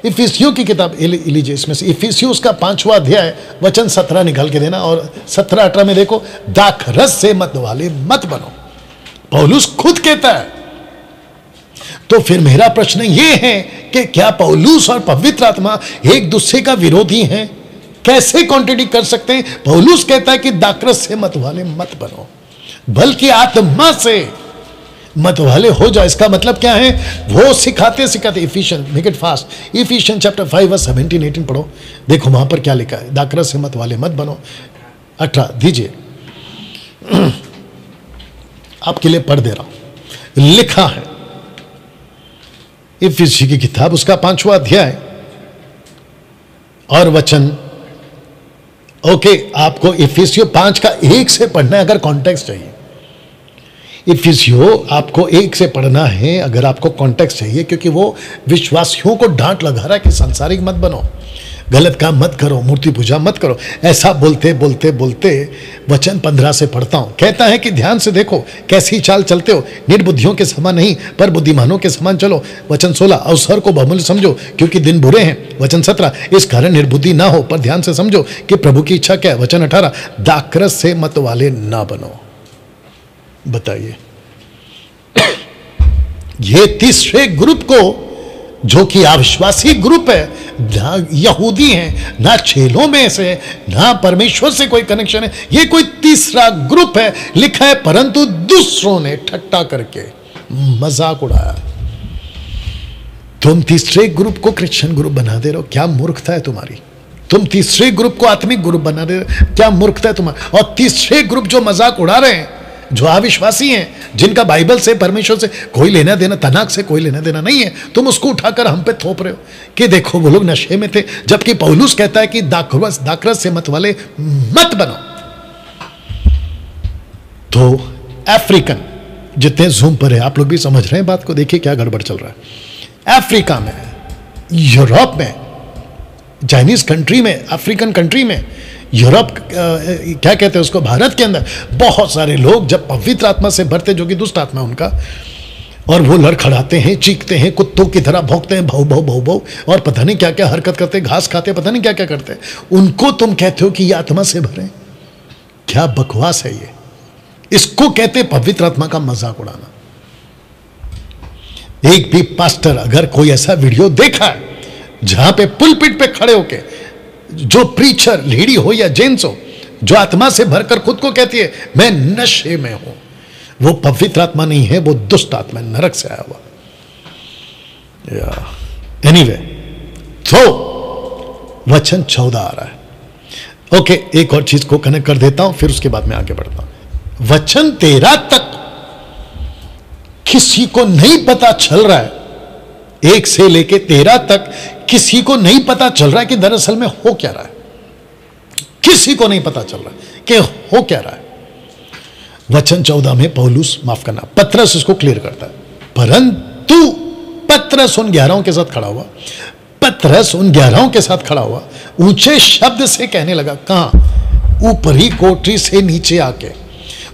इफिसियों की किताब लीजिए, इसमें से इफिसियों उसका 5वां अध्याय वचन 17 निकाल के देना, और 17-18 में देखो, दाखरस से मत वाले मत बनो, पौलुस खुद कहता है। तो फिर मेरा प्रश्न ये है कि क्या पौलुस और पवित्र आत्मा एक दूसरे का विरोधी हैं? कैसे कॉन्ट्रडिक्ट कर सकते हैं? पौलुस कहता है कि दाखरस से मत वाले मत बनो, बल्कि आत्मा से मत वाले हो जाओ। इसका मतलब क्या है? वो सिखाते सिखाते, Ephesians, make it fast, Ephesians chapter 5 verse 17-18 पढ़ो, देखो वहां पर क्या लिखा है। दाखरस से मत वाले मत बनो, 18 दीजिए, आपके लिए पढ़ दे रहा हूं। लिखा है इफिसी की किताब उसका 5वां अध्याय और वचन, ओके, आपको इफिसियो 5 का 1 से पढ़ना है अगर कॉन्टेक्स्ट चाहिए। इफिसियो आपको 1 से पढ़ना है अगर आपको कॉन्टेक्स्ट चाहिए, क्योंकि वो विश्वासियों को डांट लगा रहा है कि सांसारिक मत बनो, गलत काम मत करो, मूर्ति पूजा मत करो। ऐसा बोलते बोलते बोलते वचन 15 से पढ़ता हूं। कहता है कि ध्यान से देखो कैसी चाल चलते हो, निर्बुद्धियों के समान नहीं पर बुद्धिमानों के समान चलो। वचन 16, अवसर को बहुमूल्य समझो क्योंकि दिन बुरे हैं। वचन 17, इस कारण निर्बुद्धि ना हो पर ध्यान से समझो कि प्रभु की इच्छा क्या है। वचन 18, दाखरस से मत वाले ना बनो। बताइए, ये तीसरे ग्रुप को, जो कि अविश्वासी ग्रुप है, ना यहूदी हैं, ना चेलों में से, ना परमेश्वर से कोई कनेक्शन है, ये कोई तीसरा ग्रुप है। लिखा है परंतु दूसरों ने ठट्टा करके मजाक उड़ाया। तुम तीसरे ग्रुप को क्रिश्चियन ग्रुप बना दे रहे हो, क्या मूर्खता है तुम्हारी। तुम तीसरे ग्रुप को आत्मिक ग्रुप बना दे रहे हो, क्या मूर्खता है तुम्हारी। और तीसरे ग्रुप जो मजाक उड़ा रहे हैं, जो अविश्वासी हैं, जिनका बाइबल से, परमेश्वर से कोई लेना देना, तनाक से कोई लेना देना नहीं है, तुम उसको उठाकर हम पे थोप रहे हो कि देखो वो लोग नशे में थे, जबकि पौलुस कहता है कि दाखरस से मत वाले मत बनो। तो अफ्रीकन जितने जूम पर है, आप लोग भी समझ रहे हैं बात को, देखिए क्या गड़बड़ चल रहा है। अफ्रीका में, यूरोप में, चाइनीज कंट्री में, अफ्रीकन कंट्री में, यूरोप क्या कहते हैं उसको, भारत के अंदर बहुत सारे लोग जब पवित्र आत्मा से भरते, जो कि दुष्ट आत्मा उनका, और वो लड़खड़ाते हैं, चीखते हैं, कुत्तों की तरह भौंकते हैं, भाऊ भाऊ भाऊ भाऊ, और पता नहीं क्या क्या हरकत करते हैं, घास खाते हैं, पता नहीं क्या क्या करते हैं, उनको तुम कहते हो कि ये आत्मा से भरे। क्या बकवास है ये। इसको कहते हैं पवित्र आत्मा का मजाक उड़ाना। एक भी पास्टर अगर कोई ऐसा वीडियो देखा है जहां पे पुलपिट पे खड़े होके जो प्रीचर, लेडी हो या जेंट्स हो, जो आत्मा से भरकर खुद को कहती है मैं नशे में हूं, वो पवित्र आत्मा नहीं है, वो दुष्ट आत्मा, नरक से आया हुआ। एनीवे, तो वचन 14 आ रहा है। ओके, एक और चीज को कनेक्ट कर देता हूं, फिर उसके बाद में आगे बढ़ता हूं। वचन 13 तक किसी को नहीं पता चल रहा है, 1 से लेके 13 तक किसी को नहीं पता चल रहा है कि दरअसल में हो क्या रहा है। किसी को नहीं पता चल रहा है कि हो क्या रहा है। वचन 14 में पौलुस, माफ करना, पतरस इसको क्लियर करता है। परंतु पतरस उन 11 के साथ खड़ा हुआ, पतरस उन 11 के साथ खड़ा हुआ, ऊंचे शब्द से कहने लगा। कहां? ऊपरी कोठरी से नीचे आके,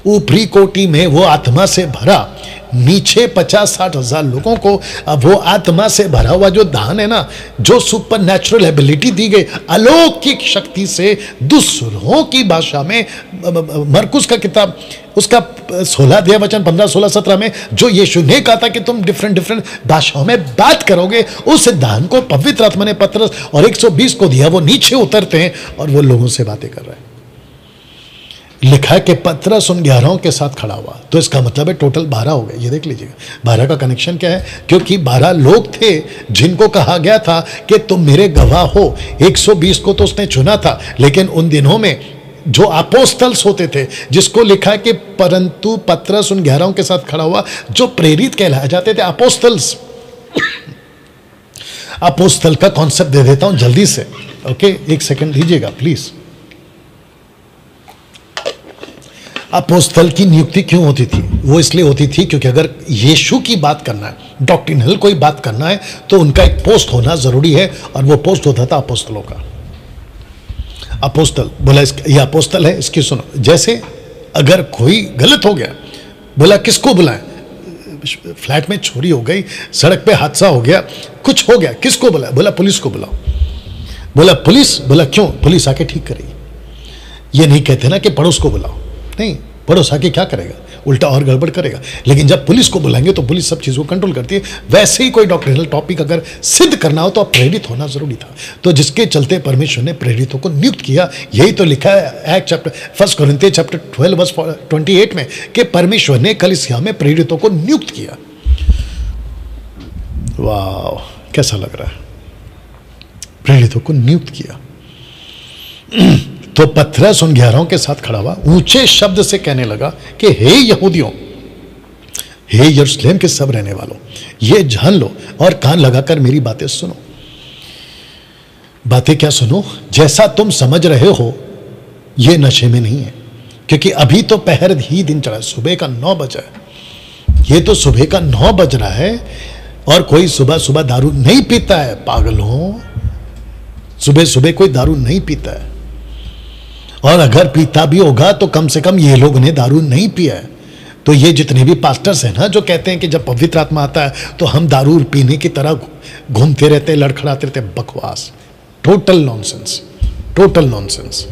ऊपरी कोठी में वो आत्मा से भरा, नीचे 50-60 हजार लोगों को अब वो आत्मा से भरा हुआ जो दान है ना, जो सुपर नेचुरल एबिलिटी दी गई अलौकिक शक्ति से दूसरों की भाषा में, मरकुस का किताब उसका 16 अध्याय वचन 15, 16, 17 में जो यीशु ने कहा था कि तुम डिफरेंट भाषाओं में बात करोगे, उस दान को पवित्र आत्मा ने पतरस और 120 को दिया। वो नीचे उतरते हैं और वो लोगों से बातें कर रहे हैं। लिखा है कि पतरस उन 11 के साथ खड़ा हुआ, तो इसका मतलब है टोटल 12 हो गए। ये देख लीजिएगा 12 का कनेक्शन क्या है, क्योंकि 12 लोग थे जिनको कहा गया था कि तुम मेरे गवाह हो। 120 को तो उसने चुना था, लेकिन उन दिनों में जो अपोस्तल्स होते थे, जिसको लिखा है कि परंतु पतरस उन 11 के साथ खड़ा हुआ, जो प्रेरित कहलाए जाते थे अपोस्तल्स। अपोस्तल का कॉन्सेप्ट दे देता हूं जल्दी से, ओके, 1 सेकंड दीजिएगा प्लीज। अपोस्तल की नियुक्ति क्यों होती थी? वो इसलिए होती थी क्योंकि अगर यीशु की बात करना है, डॉक्ट्रिनल कोई बात करना है, तो उनका एक पोस्ट होना जरूरी है, और वो पोस्ट होता था अपोस्तलों का। अपोस्तल बोला, ये अपोस्तल है, इसकी सुनो। जैसे अगर कोई गलत हो गया, बोला किसको बुलाएं, फ्लैट में चोरी हो गई, सड़क पे हादसा हो गया, कुछ हो गया, किसको बुलाया? बोला पुलिस को बुलाओ। बोला पुलिस? बोला क्यों? पुलिस आके ठीक करेगी। ये नहीं कहते ना कि पड़ोस को बुलाओ, नहीं, पड़ोस आके क्या करेगा, उल्टा और गड़बड़ करेगा। लेकिन जब पुलिस को बुलाएंगे तो पुलिस सब चीज़ों को कंट्रोल करती है। वैसे ही कोई डॉक्टरिनल टॉपिक अगर सिद्ध करना हो तो अब प्रेरित होना जरूरी था, तो जिसके चलते परमेश्वर ने प्रेरितों को नियुक्त किया। यही तो लिखा है एक्ट चैप्टर 1 कोरिन्थियों चैप्टर 12 वर्स 28 में कि परमेश्वर ने कलीसिया में प्रेरितों को नियुक्त किया। वाह, कैसा लग रहा है, प्रेरितों को नियुक्त किया। तो पतरस उन 11 के साथ खड़ा हुआ, ऊंचे शब्द से कहने लगा कि हे यहूदियों, हे यरूशलेम के सब रहने वालों, ये जान लो और कान लगाकर मेरी बातें सुनो। बातें क्या सुनो? जैसा तुम समझ रहे हो ये नशे में नहीं है, क्योंकि अभी तो पहर ही दिन चढ़ा, सुबह का 9 बजा है। ये तो सुबह का 9 बज रहा है और कोई सुबह सुबह दारू नहीं पीता है। पागलों, सुबह सुबह कोई दारू नहीं पीता है, और अगर पीता भी होगा तो कम से कम ये लोग ने दारू नहीं पिया है। तो ये जितने भी पास्टर्स हैं ना, जो कहते हैं कि जब पवित्र आत्मा आता है तो हम दारू पीने की तरह घूमते रहते हैं, लड़खड़ाते रहते हैं, बकवास, टोटल नॉनसेंस, टोटल नॉनसेंस।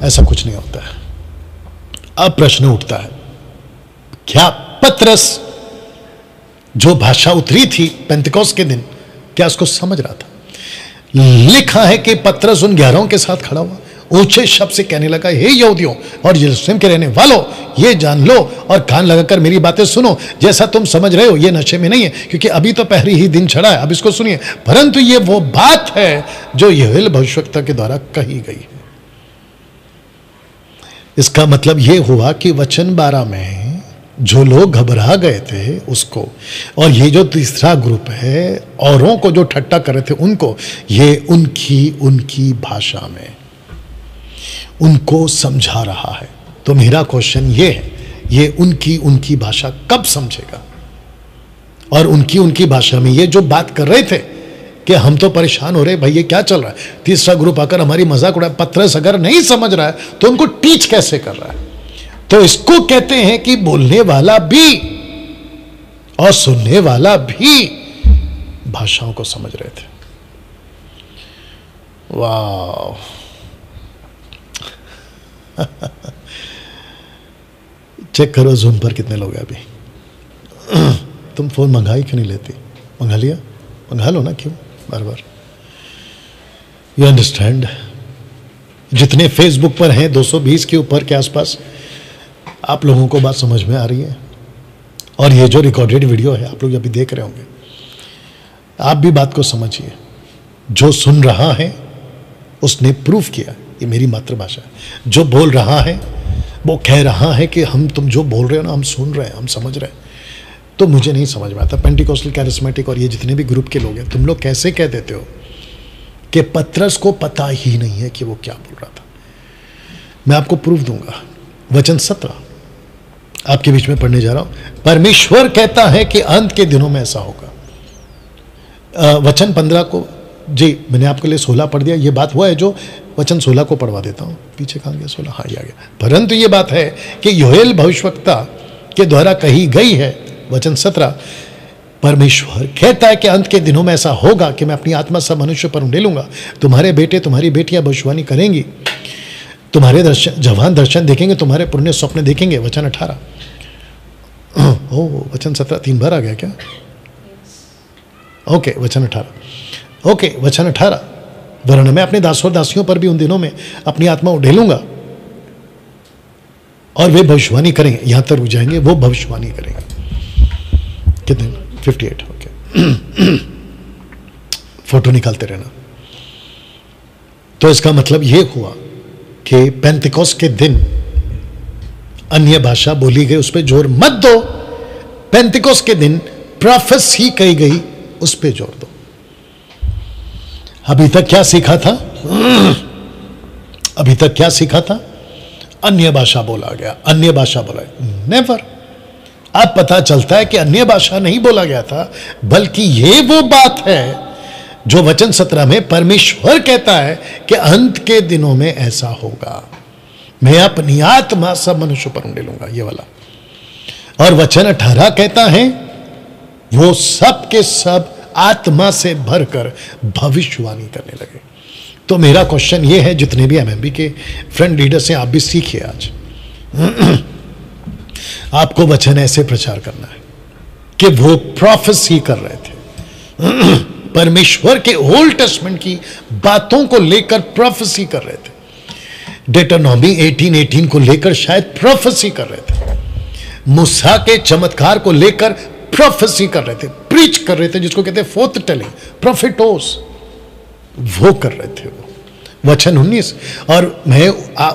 ऐसा कुछ नहीं होता है। अब प्रश्न उठता है, क्या पतरस जो भाषा उतरी थी पेंतिकोस्त के दिन, क्या उसको समझ रहा था? लिखा है कि पतरस उन 11 के साथ खड़ा हुआ, ऊंचे शब्द से कहने लगा, हे यहूदियों और यरूशलेम के रहने वालों, ये जान लो और कान लगाकर मेरी बातें सुनो। जैसा तुम समझ रहे हो ये नशे में नहीं है, क्योंकि अभी तो पहली ही दिन चढ़ा है। अब इसको सुनिए, परंतु ये वो बात है जो योएल भविष्यवक्ता के द्वारा कही गई है। इसका मतलब ये हुआ कि वचन 12 में जो लोग घबरा गए थे उसको, और ये जो तीसरा ग्रुप है औरों को जो ठट्टा कर रहे थे उनको, ये उनकी भाषा में उनको समझा रहा है। तो मेरा क्वेश्चन ये है, ये उनकी भाषा कब समझेगा? और उनकी भाषा में ये जो बात कर रहे थे कि हम तो परेशान हो रहे, भाई ये क्या चल रहा है? तीसरा ग्रुप आकर हमारी मजाक उड़ा। पतरस अगर नहीं समझ रहा है तो उनको टीच कैसे कर रहा है? तो इसको कहते हैं कि बोलने वाला भी और सुनने वाला भी भाषाओं को समझ रहे थे। वाह, चेक करो जूम पर कितने लोग हैं अभी। तुम फोन मंगाई क्यों नहीं लेती? मंगा लिया, मंगा लो ना, क्यों बार बार? You understand? जितने फेसबुक पर हैं 220 के ऊपर के आसपास, आप लोगों को बात समझ में आ रही है। और ये जो रिकॉर्डेड वीडियो है आप लोग अभी देख रहे होंगे, आप भी बात को समझिए। जो सुन रहा है उसने प्रूफ किया ये मेरी मातृभाषा है। जो बोल रहा है वो कह रहा है कि तुम जो बोल रहे हो ना, हम सुन रहे हैं, हम समझ रहे हैं। तो मुझे नहीं समझ में आता, पेंटिकोस्टल, कैरिस्मेटिक और ये जितने भी ग्रुप के लोग हैं, तुम लोग कैसे कह देते हो कि पतरस को पता ही नहीं है कि वो क्या बोल रहा था? मैं आपको प्रूफ दूंगा। वचन 17 आपके बीच में पढ़ने जा रहा हूं। परमेश्वर कहता है कि अंत के दिनों में ऐसा होगा। वचन 15 को, जी मैंने आपके लिए 16 पढ़ दिया। ये बात हुआ है जो वचन 16 को पढ़वा देता हूं। पीछे कहां गया 16? हाँ, ये आ गया। परंतु ये बात है कि योएल भविष्यवक्ता के द्वारा कही गई है। वचन 17, परमेश्वर कहता है कि अंत के दिनों में ऐसा होगा कि मैं अपनी आत्मा सब मनुष्य पर उंडेलूंगा। तुम्हारे बेटे तुम्हारी बेटियां भविष्यवाणी करेंगी, तुम्हारे जवान दर्शन देखेंगे, तुम्हारे पुण्य स्वप्न देखेंगे। वचन 18, वचन 17 3 बार आ गया क्या? ओके, वचन 18, ओके, वचन 18, वरन मैं अपने दासों और दासियों पर भी उन दिनों में अपनी आत्मा उड़ेलूंगा और वे भविष्यवाणी करेंगे। यहां तक रुक जाएंगे, वो भविष्यवाणी करेंगे। कितने? 58, ओके। फोटो निकालते रहना। तो इसका मतलब ये हुआ कि पेंतिकोस्त के दिन अन्य भाषा बोली गई, उस पर जोर मत दो। पेंतिकोस्त के दिन प्रोफेसी कही गई, उस पर जोर दो। अभी तक क्या सीखा था? अभी तक क्या सीखा था? अन्य भाषा बोला गया, अन्य भाषा बोला गया। नेवर। अब पता चलता है कि अन्य भाषा नहीं बोला गया था, बल्कि ये वो बात है जो वचन 17 में परमेश्वर कहता है कि अंत के दिनों में ऐसा होगा, मैं अपनी आत्मा सब मनुष्यों पर उंडेलूंगा, ये वाला। और वचन 18 कहता है वो सब के सब आत्मा से भरकर भविष्यवाणी करने लगे। तो मेरा क्वेश्चन ये है, जितने भी एमएमबी के फ्रेंड लीडर्स हैं, आप भी सीखिए आज। आपको वचन ऐसे प्रचार करना है कि वो प्रोफेसी कर रहे थे, परमेश्वर के ओल्ड टेस्टमेंट की बातों को लेकर प्रोफेसी कर रहे थे। डेटरनॉमी 18:18 को लेकर शायद प्रोफेसी कर रहे थे, मूसा के चमत्कार को लेकर प्रोफेसी कर रहे थे, प्रीच कर रहे थे, जिसको कहते हैं फोर्थ टेलिंग, प्रोफेटोस, वो कर रहे थे वो। वचन 19, और मैं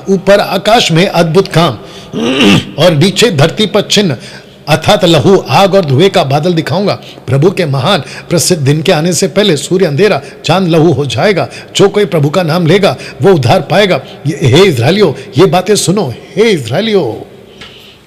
ऊपर आकाश में अद्भुत काम और नीचे धरती पर चिन्ह अर्थात लहू, आग और धुएं का बादल दिखाऊंगा। प्रभु के महान प्रसिद्ध दिन के आने से पहले सूर्य अंधेरा, चांद लहू हो जाएगा। जो कोई प्रभु का नाम लेगा वो उद्धार पाएगा। हे इस्राएलियों, ये बातें सुनो। हे इस्राएलियों,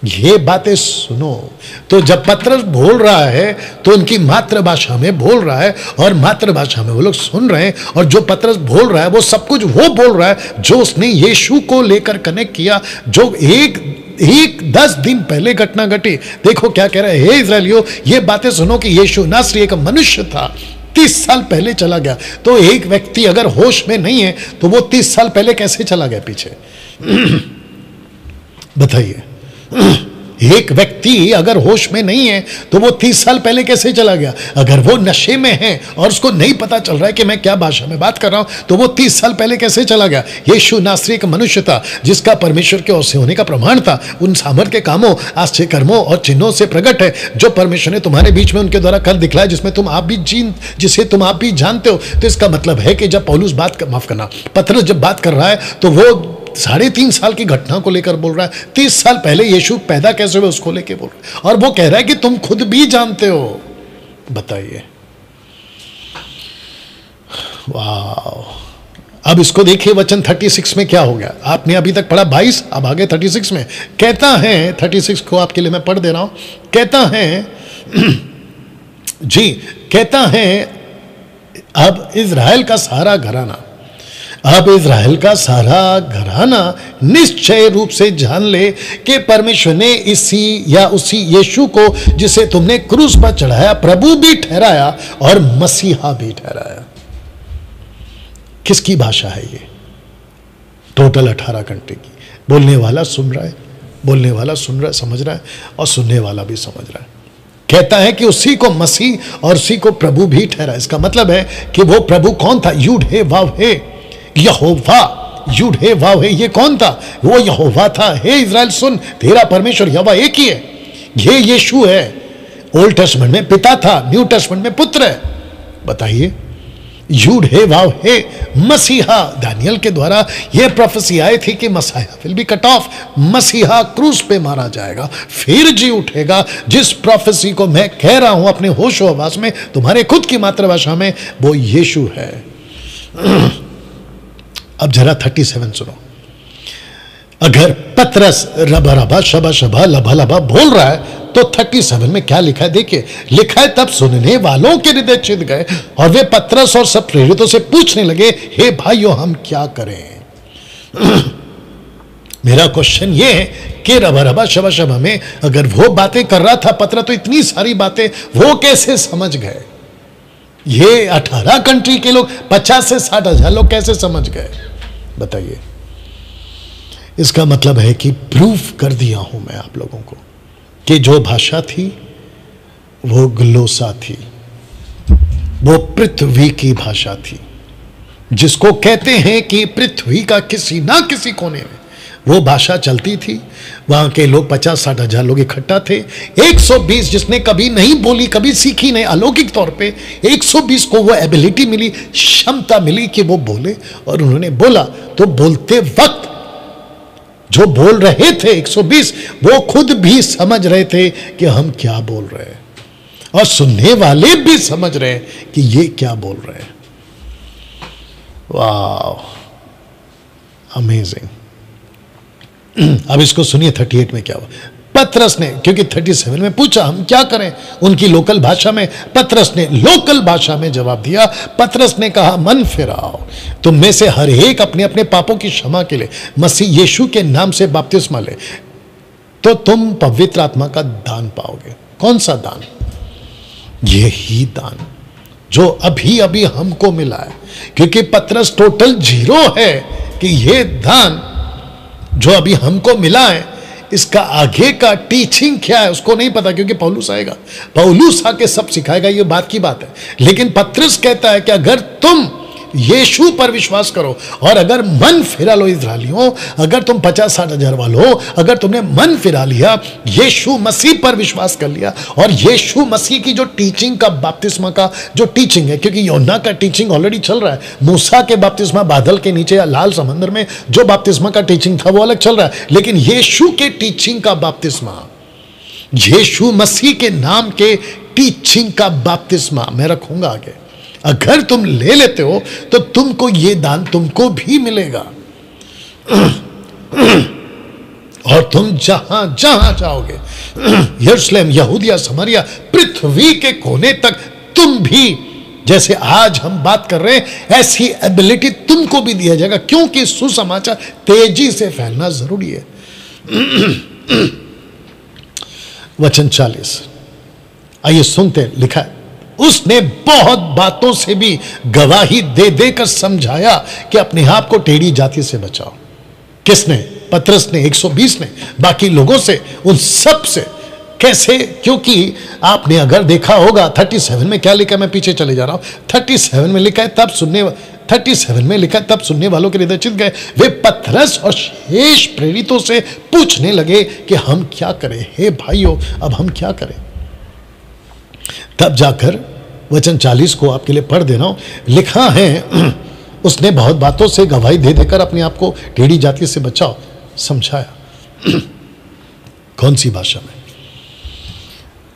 ये बातें सुनो। तो जब पतरस बोल रहा है तो उनकी मातृभाषा में बोल रहा है, और मातृभाषा में वो लोग सुन रहे हैं, और जो पतरस बोल रहा है वो सब कुछ वो बोल रहा है जो उसने यीशु को लेकर कनेक्ट किया, जो एक 10 दिन पहले घटना घटी। देखो क्या कह रहा है, हे इस्राएलियों, ये बातें सुनो कि यीशु नासरी एक मनुष्य था, 30 साल पहले चला गया। तो एक व्यक्ति अगर होश में नहीं है तो वो 30 साल पहले कैसे चला गया पीछे? बताइए। एक व्यक्ति अगर होश में नहीं है तो वो 30 साल पहले कैसे चला गया? अगर वो नशे में है और उसको नहीं पता चल रहा है कि मैं क्या भाषा में बात कर रहा हूं, तो वो 30 साल पहले कैसे चला गया? यीशु नासरी एक मनुष्य था जिसका परमेश्वर के ओर से होने का प्रमाण था, उन सामर्थ के कामों, आश्चर्य कर्मों और चिन्हों से प्रकट है जो परमेश्वर ने तुम्हारे बीच में उनके द्वारा कर दिखलाया, जिसे तुम आप भी जानते हो। तो इसका मतलब है कि जब पौलुस पतरस जब बात कर रहा है तो वो 3.5 साल की घटना को लेकर बोल रहा है। 30 साल पहले यीशु पैदा कैसे हुए उसको लेकर बोल रहा है, और वो कह रहा है कि तुम खुद भी जानते हो। बताइए। वाह। अब इसको देखिए, वचन 36 में क्या हो गया। आपने अभी तक पढ़ा 22, अब आगे 36 में कहता है, 36 को आपके लिए मैं पढ़ दे रहा हूं। कहता है जी, कहता है अब इज़राइल का सारा घराना निश्चय रूप से जान ले कि परमेश्वर ने उसी यीशु को, जिसे तुमने क्रूस पर चढ़ाया, प्रभु भी ठहराया और मसीहा भी ठहराया। किसकी भाषा है ये? टोटल 18 घंटे की। बोलने वाला सुन रहा है, समझ रहा है, और सुनने वाला भी समझ रहा है। कहता है कि उसी को मसीह और उसी को प्रभु भी ठहरा। इसका मतलब है कि वो प्रभु कौन था? यूड हे वाव हे, यहोवा। यूड हे वाव हे, ये कौन था? वो यहोवा था। हे इज़राइल सुन, तेरा परमेश्वर यहोवा एक ही है। ये यीशु है। ओल्ड टेस्टमेंट में पिता था, न्यू टेस्टमेंट में पुत्र है। बताइए। यूड हे वाव हे, मसीहा। दानियल के द्वारा यह प्रोफेसी आई थी कि मसीहा विल बी कट ऑफ, मसीहा क्रूस पे मारा जाएगा, फिर जी उठेगा। जिस प्रोफेसी को मैं कह रहा हूं अपने होशो हवास में, तुम्हारे खुद की मातृभाषा में, वो यीशु है। अब जरा 37 सुनो। अगर पतरस रबा रबा शबा शबा लभा लभा बोल रहा है तो 37 में क्या लिखा है? देखिए, लिखा है तब सुनने वालों के हृदय चिढ़ गए और वे पतरस और सब प्रेरितों से पूछने लगे, हे भाइयों, हम क्या करें? मेरा क्वेश्चन ये है कि रबा रबा शबा शबा में अगर वो बातें कर रहा था पतरस, तो इतनी सारी बातें वो कैसे समझ गए? ये 18 कंट्री के लोग, 50 से 60 हजार लोग कैसे समझ गए? बताइए। इसका मतलब है कि प्रूफ कर दिया हूं मैं आप लोगों को कि जो भाषा थी वो ग्लोसा थी, वो पृथ्वी की भाषा थी, जिसको कहते हैं कि पृथ्वी का किसी ना किसी कोने में वो भाषा चलती थी। वहां के लोग 50-60 हजार लोग इकट्ठा थे। 120 जिसने कभी नहीं बोली, कभी सीखी नहीं, अलौकिक तौर पे 120 को वो एबिलिटी मिली, क्षमता मिली कि वो बोले, और उन्होंने बोला। तो बोलते वक्त जो बोल रहे थे 120, वो खुद भी समझ रहे थे कि हम क्या बोल रहे हैं, और सुनने वाले भी समझ रहे हैं कि ये क्या बोल रहे हैं। वाह, अमेजिंग। अब इसको सुनिए 38 में क्या हुआ। पतरस ने, क्योंकि 37 में पूछा हम क्या करें उनकी लोकल भाषा में, पतरस ने लोकल भाषा में जवाब दिया। पतरस ने कहा, मन फिराओ, तुम में से हर एक अपने अपने पापों की क्षमा के लिए मसीह यीशु के नाम से बपतिस्मा ले, तो तुम पवित्र आत्मा का दान पाओगे। कौन सा दान? यही दान जो अभी अभी हमको मिला है, क्योंकि पतरस टोटल जीरो है कि ये दान जो अभी हमको मिला है इसका आगे का टीचिंग क्या है उसको नहीं पता, क्योंकि पौलुस आएगा, पौलुस आके सब सिखाएगा, ये बात की बात है। लेकिन पतरस कहता है कि अगर तुम यीशु पर विश्वास करो और अगर मन फिरा लो इस्राएलियों, अगर तुम 50-60 हजार वालों हो, अगर तुमने मन फिरा लिया, यीशु मसीह पर विश्वास कर लिया और यीशु मसीह की जो टीचिंग का बपतिस्मा का जो टीचिंग है, क्योंकि योना का टीचिंग ऑलरेडी चल रहा है, मूसा के बपतिस्मा बादल के नीचे या लाल समंदर में जो बपतिस्मा का टीचिंग था वो अलग चल रहा है, लेकिन यीशु के टीचिंग का बपतिस्मा, यीशु मसीह के नाम के टीचिंग का बपतिस्मा मैं रखूंगा आगे। अगर तुम ले लेते हो तो तुमको ये दान तुमको भी मिलेगा और तुम जहां जहां जाओगे, यरूशलेम, यहूदिया, समरिया, पृथ्वी के कोने तक, तुम भी जैसे आज हम बात कर रहे हैं ऐसी एबिलिटी तुमको भी दिया जाएगा, क्योंकि सुसमाचार तेजी से फैलना जरूरी है। वचन 40 आइए सुनते हैं, लिखा है, उसने बहुत बातों से भी गवाही दे देकर समझाया कि अपने आप को टेढ़ी जाति से बचाओ। किसने? पतरस ने, 120 ने, बाकी लोगों से, उन सब से। कैसे? क्योंकि आपने अगर देखा होगा 37 में क्या लिखा है, मैं पीछे चले जा रहा हूं, 37 में लिखा है तब सुनने वालों के हृदय चित गए, वे पतरस और शेष प्रेरितों से पूछने लगे कि हम क्या करें, हे भाइयों अब हम क्या करें। तब जाकर वचन 40 को आपके लिए पढ़ दे रहा हूं, लिखा है, उसने बहुत बातों से गवाही दे देकर अपने आप को टेढ़ी जाति से बचाओ, समझाया। कौन सी भाषा में?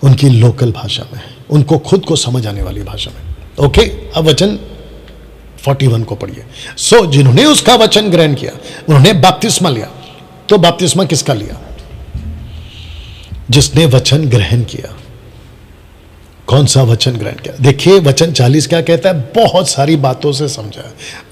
उनकी लोकल भाषा में, उनको खुद को समझ आने वाली भाषा में। ओके, अब वचन 41 को पढ़िए। सो जिन्होंने उसका वचन ग्रहण किया उन्होंने बपतिस्मा लिया। तो बपतिस्मा किसका लिया? जिसने वचन ग्रहण किया। कौन सा वचन ग्रहण किया? देखिए वचन 40 क्या कहता है, बहुत सारी बातों से समझा।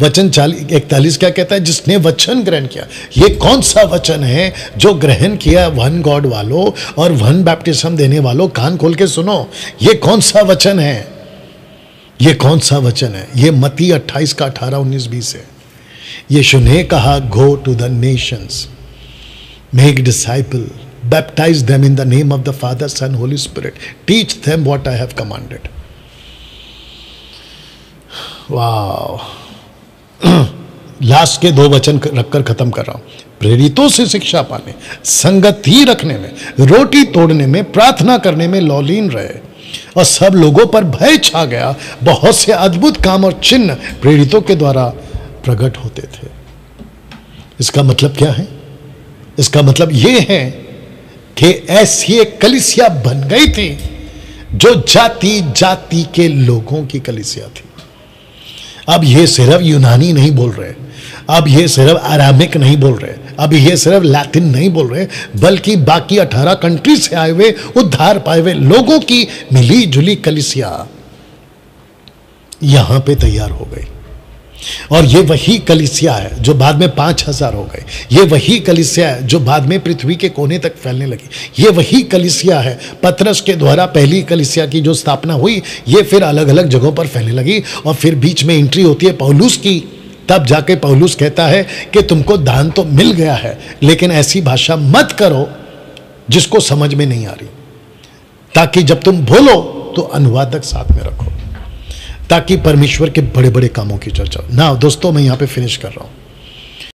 वचन 41 क्या कहता है, जिसने वचन ग्रहण किया। ये कौन सा वचन है जो ग्रहण किया? वन गॉड वालों और वन बैप्टिज्म देने वालों, कान खोल के सुनो, ये कौन सा वचन है? ये कौन सा वचन है? ये मत्ती 28 का 18, 19, 20 है। यीशु ने कहा, go to the nations, make disciple, baptize them in the name of the Father, Son, Holy Spirit, teach them what I have commanded. वाह, लास्ट के 2 वचन रखकर खत्म कर रहा हूं। प्रेरितों से शिक्षा पाने, संगति रखने में, रोटी तोड़ने में, प्रार्थना करने में लौलीन रहे और सब लोगों पर भय छा गया। बहुत से अद्भुत काम और चिन्ह प्रेरितों के द्वारा प्रकट होते थे। इसका मतलब क्या है? इसका मतलब यह है कि ऐसी एक कलीसिया बन गई थी जो जाति जाति के लोगों की कलीसिया थी। अब ये सिर्फ यूनानी नहीं बोल रहे, अब ये सिर्फ अरामिक नहीं बोल रहे, अब ये सिर्फ लैटिन नहीं बोल रहे, बल्कि बाकी 18 कंट्री से आए हुए उद्धार पाए हुए लोगों की मिली जुली कलीसिया यहां पे तैयार हो गई। और ये वही कलीसिया है जो बाद में 5000 हो गए। ये वही कलीसिया है जो बाद में पृथ्वी के कोने तक फैलने लगी। ये वही कलीसिया है पतरस के द्वारा पहली कलीसिया की जो स्थापना हुई, ये फिर अलग अलग जगहों पर फैलने लगी और फिर बीच में एंट्री होती है पौलुस की। तब जाके पौलुस कहता है कि तुमको दान तो मिल गया है, लेकिन ऐसी भाषा मत करो जिसको समझ में नहीं आ रही, ताकि जब तुम बोलो तो अनुवादक साथ में रखो, ताकि परमेश्वर के बड़े बड़े कामों की चर्चा। ना दोस्तों, मैं यहां पे फिनिश कर रहा हूं।